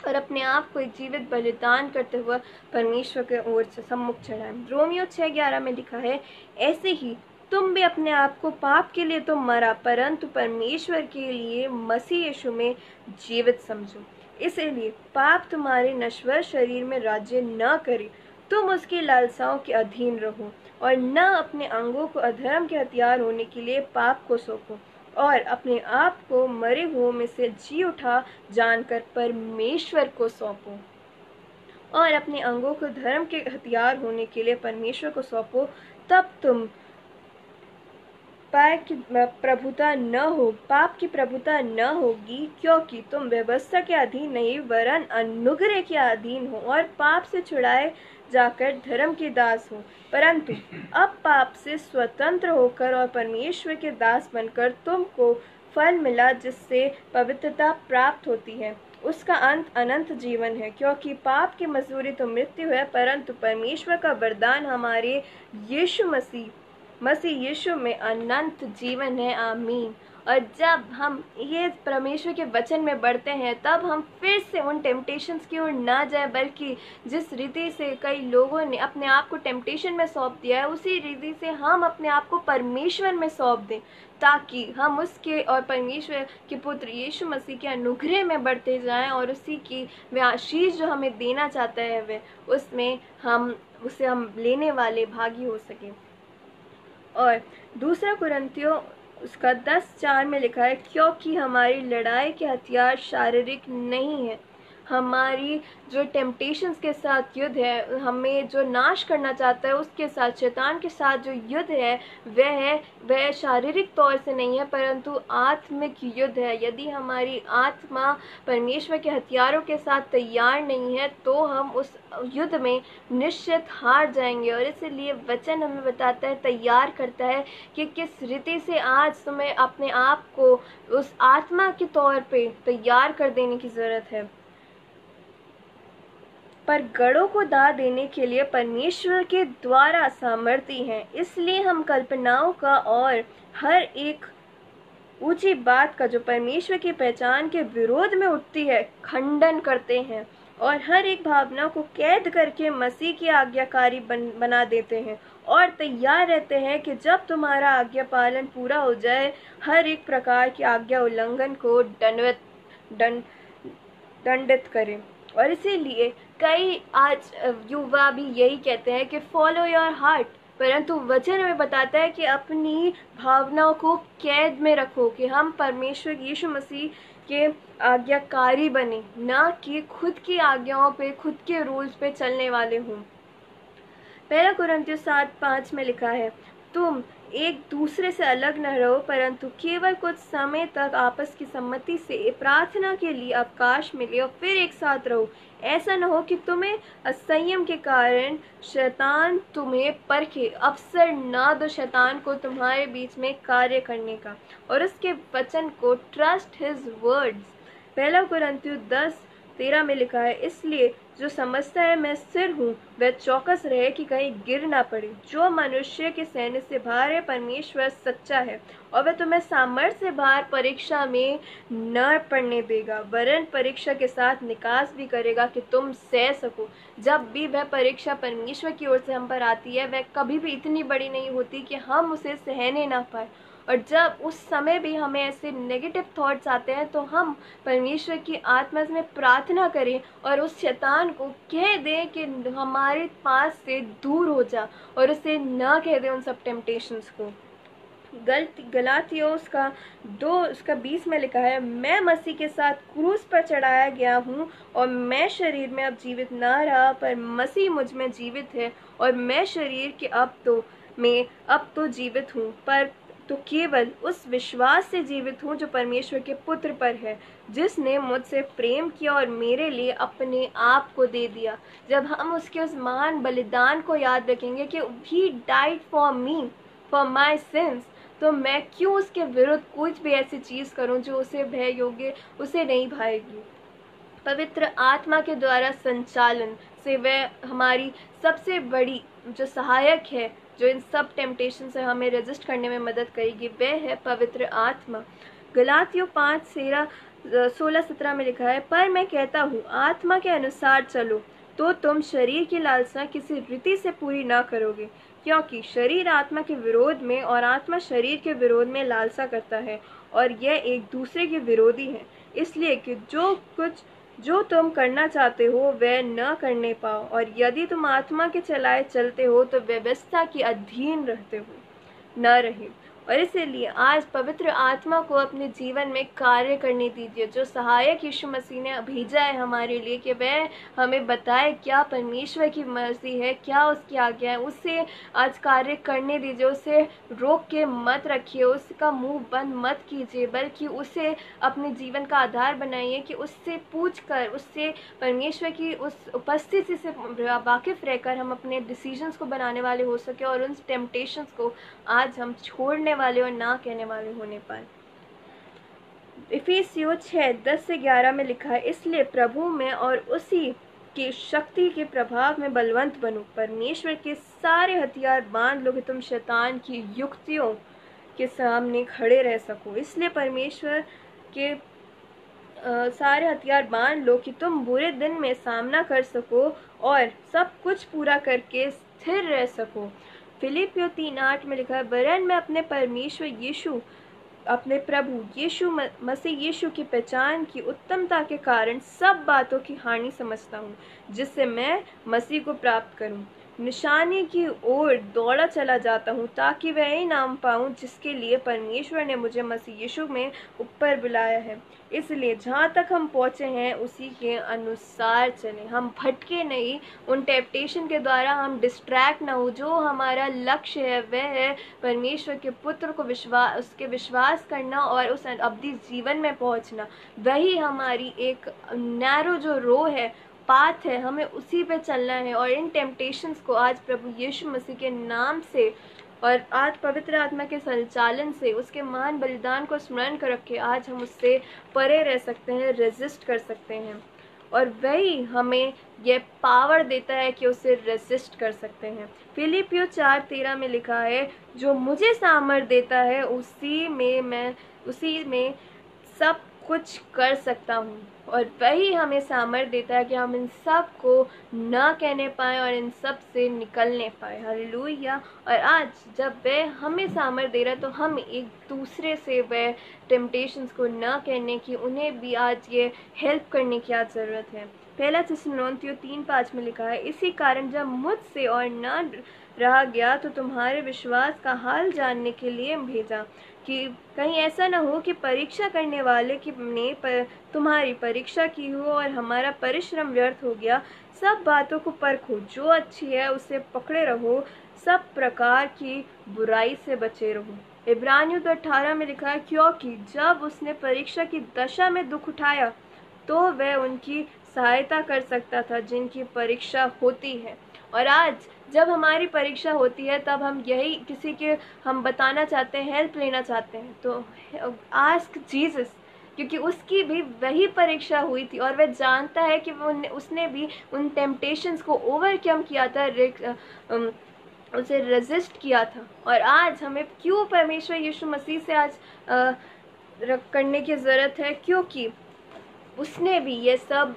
Speaker 1: और अपने आप को एक जीवित बलिदान करते हुए परमेश्वर के ओर से सम्मुख चढ़ाएं। रोमियो 6:11 में लिखा है, ऐसे ही तुम भी अपने आप को, पाप के लिए तो मरा परंतु परमेश्वर के लिए मसीह यीशु में जीवित समझो। इसलिए पाप तुम्हारे नश्वर शरीर में राज्य न करे, तुम उसकी लालसाओं के अधीन रहो, और न अपने अंगों को अधर्म के हथियार होने के लिए पाप को सौंपो, और अपने आप को मरे हुओं में से जी उठा जानकर परमेश्वर को सौंपो। और अपने अंगों को धर्म के हथियार होने के लिए परमेश्वर को सौंपो, तब तुम पाप की प्रभुता न होगी, क्योंकि तुम व्यवस्था के अधीन नहीं वरन अनुग्रह के अधीन हो, और पाप से छुड़ाए जाकर धर्म के दास हो। परंतु अब पाप से स्वतंत्र होकर और परमेश्वर के दास बनकर तुमको फल मिला जिससे पवित्रता प्राप्त होती है। उसका अंत अनंत जीवन है, क्योंकि पाप की मजदूरी तो मृत्यु है, परंतु परमेश्वर का वरदान हमारे मसीह यीशु में अनंत जीवन है, आमीन। और जब हम ये परमेश्वर के वचन में बढ़ते हैं, तब हम फिर से उन टेम्पटेशंस की ओर ना जाए, बल्कि जिस रीति से कई लोगों ने अपने आप को टेम्पटेशन में सौंप दिया है, उसी रीति से हम अपने आप को परमेश्वर में सौंप दें, ताकि हम उसके और परमेश्वर के पुत्र यीशु मसीह के अनुग्रह में बढ़ते जाएं, और उसी की वह आशीष जो हमें देना चाहता है, वह उसे हम लेने वाले भागी हो सके। और दूसरा कुरिन्थियों उसका 10:4 में लिखा है, क्योंकि हमारी लड़ाई के हथियार शारीरिक नहीं है। हमारी जो टेम्पटेशंस के साथ युद्ध है, हमें जो नाश करना चाहता है, उसके साथ, शैतान के साथ जो युद्ध है, वह शारीरिक तौर से नहीं है, परंतु आत्मिक युद्ध है। यदि हमारी आत्मा परमेश्वर के हथियारों के साथ तैयार नहीं है, तो हम उस युद्ध में निश्चित हार जाएंगे। और इसलिए वचन हमें बताता है, तैयार करता है कि किस रीति से आज तुम्हें अपने आप को उस आत्मा के तौर पे तैयार कर देने की ज़रूरत है। पर गढ़ों को दाह देने के लिए परमेश्वर के द्वारा सामर्थ्य है। इसलिए हम कल्पनाओं का और हर एक ऊंची बात का जो परमेश्वर की पहचान के विरोध में उठती है, खंडन करते हैं, और हर एक भावना को कैद करके मसीह की आज्ञाकारी बना देते हैं, और तैयार रहते हैं कि जब तुम्हारा आज्ञा पालन पूरा हो जाए, हर एक प्रकार की आज्ञा उल्लंघन को दंडित करें। और इसीलिए कई आज युवा भी यही कहते हैं कि फॉलो योर हार्ट, परंतु वचन हमें बताता है कि अपनी भावनाओं को कैद में रखो, कि हम परमेश्वर यीशु मसीह के आज्ञाकारी बने, ना कि खुद की आज्ञाओं पे, खुद के रूल्स पे चलने वाले हों। पहला कुरिन्थियों 7:5 में लिखा है, तुम एक दूसरे से अलग न रहो, परंतु केवल कुछ समय तक आपस की सम्मति से प्रार्थना के लिए अवकाश मिले और फिर एक साथ रहो। ऐसा न हो कि तुम्हें असंयम के कारण शैतान तुम्हें परखे, अवसर ना दो शैतान को तुम्हारे बीच में कार्य करने का। और उसके वचन को ट्रस्ट हिज वर्ड्स। पहला कुरिन्थियों 10:13 में लिखा है, इसलिए जो समझता है मैं सिर हूँ वह चौकस रहे कि कहीं गिर ना पड़े। जो मनुष्य के सहने से बाहर है, परमेश्वर सच्चा है और वह तुम्हें सामर्थ्य से बाहर परीक्षा में न पड़ने देगा, वरन परीक्षा के साथ निकास भी करेगा कि तुम सह सको। जब भी वह परीक्षा परमेश्वर की ओर से हम पर आती है, वह कभी भी इतनी बड़ी नहीं होती कि हम उसे सहने ना पाए। और जब उस समय भी हमें ऐसे नेगेटिव थॉट्स आते हैं, तो हम परमेश्वर की आत्मा में प्रार्थना करें और उस शैतान को कह दें कि हमारे पास से दूर हो जा, और उसे ना कह दें उन सब टेम्पटेशंस को। गलातियों उसका 20 में लिखा है, मैं मसीह के साथ क्रूस पर चढ़ाया गया हूँ और मैं शरीर में अब जीवित ना रहा, पर मसीह मुझ में जीवित है। और मैं शरीर के अब तो जीवित हूँ, पर तो केवल उस विश्वास से जीवित हूँ जो परमेश्वर के पुत्र पर है, जिसने मुझसे प्रेम किया और मेरे लिए अपने आप को दे दिया। जब हम उसके उस महान बलिदान को याद रखेंगे कि he died for me, for my since, तो मैं क्यों उसके विरुद्ध कुछ भी ऐसी चीज़ करूं जो उसे भय योग्य उसे नहीं भाएगी। पवित्र आत्मा के द्वारा संचालन से वह हमारी सबसे बड़ी जो सहायक है, जो इन सब टेम्पटेशन से हमें रेजिस्ट करने में मदद करेगी, वह है पवित्र आत्मा। गलातियों 5:16-17 में लिखा है, पर मैं कहता हूँ आत्मा के अनुसार चलो, तो तुम शरीर की लालसा किसी रीति से पूरी ना करोगे, क्योंकि शरीर आत्मा के विरोध में और आत्मा शरीर के विरोध में लालसा करता है, और यह एक दूसरे के विरोधी है, इसलिए कि जो तुम करना चाहते हो वह न करने पाओ। और यदि तुम आत्मा के चलाए चलते हो तो व्यवस्था के अधीन रहते हो न रहे। और इसीलिए आज पवित्र आत्मा को अपने जीवन में कार्य करने दीजिए, जो सहायक यीशु मसीह ने भेजा है हमारे लिए, कि वह हमें बताए क्या परमेश्वर की मर्जी है, क्या उसकी आज्ञा है। उससे आज कार्य करने दीजिए, उसे रोक के मत रखिए, उसका मुंह बंद मत कीजिए, बल्कि उसे अपने जीवन का आधार बनाइए कि उससे पूछकर, उससे परमेश्वर की उस उपस्थिति से वाकिफ रहकर हम अपने डिसीजंस को बनाने वाले हो सके और उन टेम्पटेशंस को आज हम छोड़ने वाले और ना कहने वाले होने पाए। इफिसियों 6:10-11 में लिखा है, इसलिए प्रभु में और उसी की शक्ति के प्रभाव में बलवंत बनो, परमेश्वर के सारे हथियार बांध लो कि तुम शैतान की युक्तियों के सामने खड़े रह सको। इसलिए परमेश्वर के सारे हथियार बांध लो कि तुम बुरे दिन में सामना कर सको और सब कुछ पूरा करके स्थिर रह सको। फिलिपियों 3:8 में लिखा है, वरन मैं अपने परमेश्वर यीशु, अपने प्रभु यीशु मसीह यीशु की पहचान की उत्तमता के कारण सब बातों की हानि समझता हूँ, जिससे मैं मसीह को प्राप्त करूँ। निशानी की ओर दौड़ा चला जाता हूँ, ताकि वह इनाम पाऊँ जिसके लिए परमेश्वर ने मुझे मसीह यीशु में ऊपर बुलाया है। इसलिए जहाँ तक हम पहुँचे हैं उसी के अनुसार चलें, हम भटके नहीं, उन टेम्पटेशन के द्वारा हम डिस्ट्रैक्ट ना हो। जो हमारा लक्ष्य है वह है परमेश्वर के पुत्र को उसके विश्वास करना और उस अवधि जीवन में पहुँचना। वही हमारी एक नैरो जो रो है, पाथ है, हमें उसी पे चलना है। और इन टेम्पटेशंस को आज प्रभु यीशु मसीह के नाम से और आज पवित्र आत्मा के संचालन से, उसके महान बलिदान को स्मरण कर रखे, आज हम उससे परे रह सकते हैं, रेजिस्ट कर सकते हैं। और वही हमें यह पावर देता है कि उसे रेजिस्ट कर सकते हैं। फिलिपियों 4:13 में लिखा है, जो मुझे सामर्थ देता है उसी में सब कुछ कर सकता हूँ। और वही हमें सामर्थ देता है कि हम इन सब को ना कहने पाए और इन सब से निकलने पाए। हालेलुया। और आज जब वह हमें सामर्थ दे रहा है तो हम एक दूसरे से वह टेम्पटेशंस को न करने की, उन्हें भी आज ये हेल्प करने की आज ज़रूरत है। पहला थिस्सलुनीकियों 3:5 में लिखा है, इसी कारण जब मुझसे और न रहा गया तो तुम्हारे विश्वास का हाल जानने के लिए भेजा, कि कहीं ऐसा न हो कि परीक्षा करने वाले की ने तुम्हारी परीक्षा की हो और हमारा परिश्रम व्यर्थ हो गया। सब बातों को परखो, जो अच्छी है उसे पकड़े रहो, सब प्रकार की बुराई से बचे रहो। इब्रानियों 2:18 में लिखा है, क्योंकि जब उसने परीक्षा की दशा में दुख उठाया तो वह उनकी सहायता कर सकता था जिनकी परीक्षा होती है। और आज जब हमारी परीक्षा होती है तब हम यही किसी के हम बताना चाहते हैं, हेल्प लेना चाहते हैं, तो आस्क जीसस, क्योंकि उसकी भी वही परीक्षा हुई थी और वह जानता है कि उसने भी उन टेम्पटेशंस को ओवरकम किया था, उसे रेजिस्ट किया था। और आज हमें क्यों परमेश्वर यीशु मसीह से आज करने की ज़रूरत है, क्योंकि उसने भी ये सब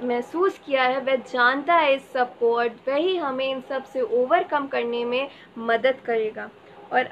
Speaker 1: महसूस किया है, वह जानता है इस सब को, और वही हमें इन सब से ओवरकम करने में मदद करेगा। और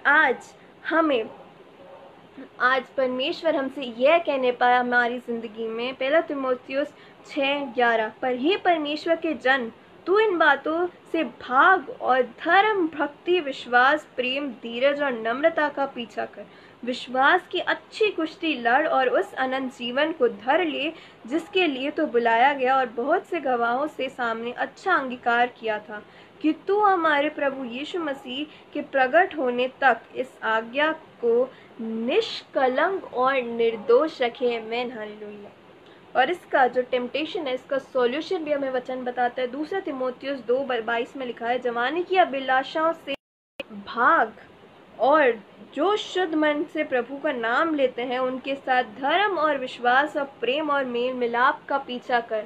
Speaker 1: आज परमेश्वर हमसे यह कहने पाया हमारी ज़िंदगी में, पहला तीमुथियुस 6:11, पर हे परमेश्वर के जन, तू इन बातों से भाग और धर्म, भक्ति, विश्वास, प्रेम, धीरज और नम्रता का पीछा कर। विश्वास की अच्छी कुश्ती लड़ और उस अनंत जीवन को धर ले जिसके लिए तो बुलाया गया और बहुत से गवाहों से सामने अच्छा अंगीकार किया था, कि तू हमारे प्रभु यीशु मसीह के प्रकट होने तक इस आज्ञा को निष्कलंक और निर्दोष रखे। आमीन, हालेलुया। और इसका जो टेम्पटेशन है, इसका सॉल्यूशन भी हमें वचन बताता है। दूसरा तीमुथियुस 2:22 में लिखा है, जवानी की अभिलाषाओं से भाग और जो शुद्ध मन से प्रभु का नाम लेते हैं उनके साथ धर्म और विश्वास और प्रेम और मेल मिलाप का पीछा कर।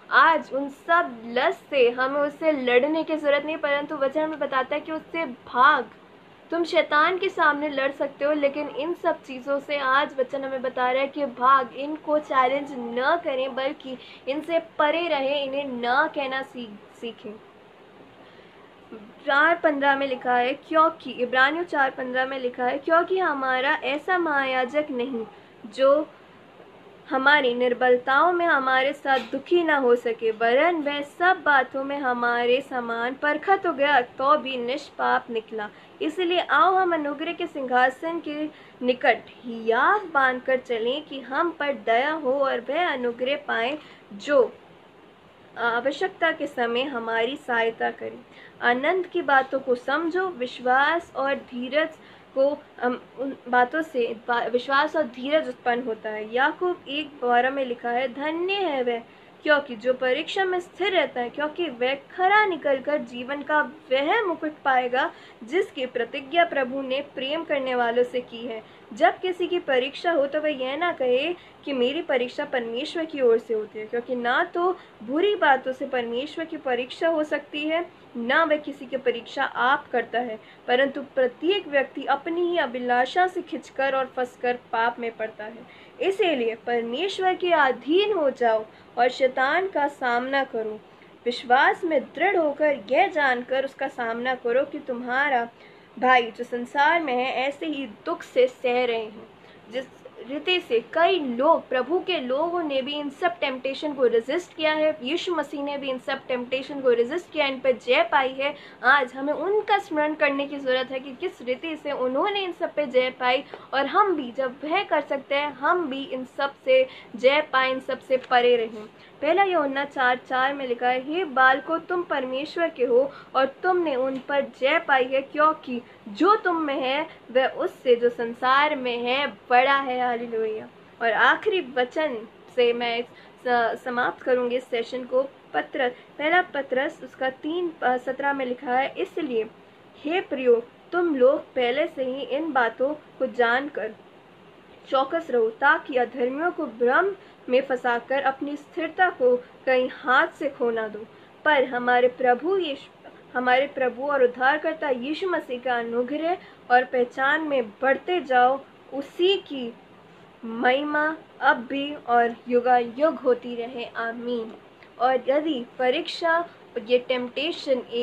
Speaker 1: आज उन सब लस्ट से हमें उससे लड़ने की जरूरत नहीं, परंतु वचन हमें बताता है कि उससे भाग। तुम शैतान के सामने लड़ सकते हो, लेकिन इन सब चीज़ों से आज वचन हमें बता रहा है कि भाग, इनको चैलेंज न करें बल्कि इनसे परे रहें, इन्हें न कहना सीखें। 4:15 में लिखा है, क्योंकि इब्रानियों 4:15 में लिखा है, क्योंकि हमारा ऐसा महायाजक नहीं जो हमारी निर्बलताओं में हमारे साथ दुखी ना हो सके, वरन वह सब बातों में हमारे समान परखा तो गया तो भी निष्पाप निकला। इसलिए आओ हम अनुग्रह के सिंहासन के निकट हियाव बांधकर चलें कि हम पर दया हो और वह अनुग्रह पाएं जो आवश्यकता के समय हमारी सहायता करे। आनंद की बातों को समझो, विश्वास और धीरज को उन बातों से विश्वास और धीरज उत्पन्न होता है। याकूब 1:12 में लिखा है, धन्य है वह क्योंकि जो परीक्षा में स्थिर रहता है, क्योंकि वह खरा निकलकर जीवन का वह मुकुट पाएगा जिसकी प्रतिज्ञा प्रभु ने प्रेम करने वालों से की है। जब किसी की परीक्षा हो तो वह यह ना कहे कि मेरी परीक्षा परमेश्वर की ओर से होती है, क्योंकि ना तो बुरी बातों से परमेश्वर की परीक्षा हो सकती है, ना वह किसी की परीक्षा आप करता है, परंतु प्रत्येक व्यक्ति अपनी ही अभिलाषा से खिंचकर और फंसकर पाप में पड़ता है। इसीलिए परमेश्वर के अधीन हो जाओ और शैतान का सामना करो। विश्वास में दृढ़ होकर यह जानकर उसका सामना करो कि तुम्हारा भाई जो संसार में है ऐसे ही दुख से सह रहे हैं। जिस रीति से कई लोग, प्रभु के लोगों ने भी इन सब टेम्पटेशन को रेजिस्ट किया है, यीशु मसीह ने भी इन सब टेम्पटेशन को रेजिस्ट किया, इन पर जय पाई है। आज हमें उनका स्मरण करने की ज़रूरत है कि किस रीति से उन्होंने इन सब पे जय पाई, और हम भी जब वह कर सकते हैं हम भी इन सब से जय पाए, इन सब से परे रहें। पहला यूहन्ना 4:4 में लिखा है, हे बालकों, तुम परमेश्वर के हो और तुमने उन पर जय पाई है, क्योंकि जो तुम में है वह उससे जो संसार में है बड़ा है। हालेलुया। और आखिरी वचन से मैं समाप्त करूंगी इस सेशन को। पहला पत्रस उसका 3:17 में लिखा है, इसलिए हे प्रियो, तुम लोग पहले से ही इन बातों को जानकर चौकस रहो, ताकि अधर्मियों को भ्रम में फंसाकर अपनी स्थिरता को कहीं हाथ से खो ना दो, पर हमारे प्रभु और उद्धारकर्ता यीशु मसीह का अनुग्रह और पहचान में बढ़ते जाओ। उसी की महिमा अब भी और युगायुग होती रहे। आमीन। और यदि परीक्षा, ये टेम्पटेशन एक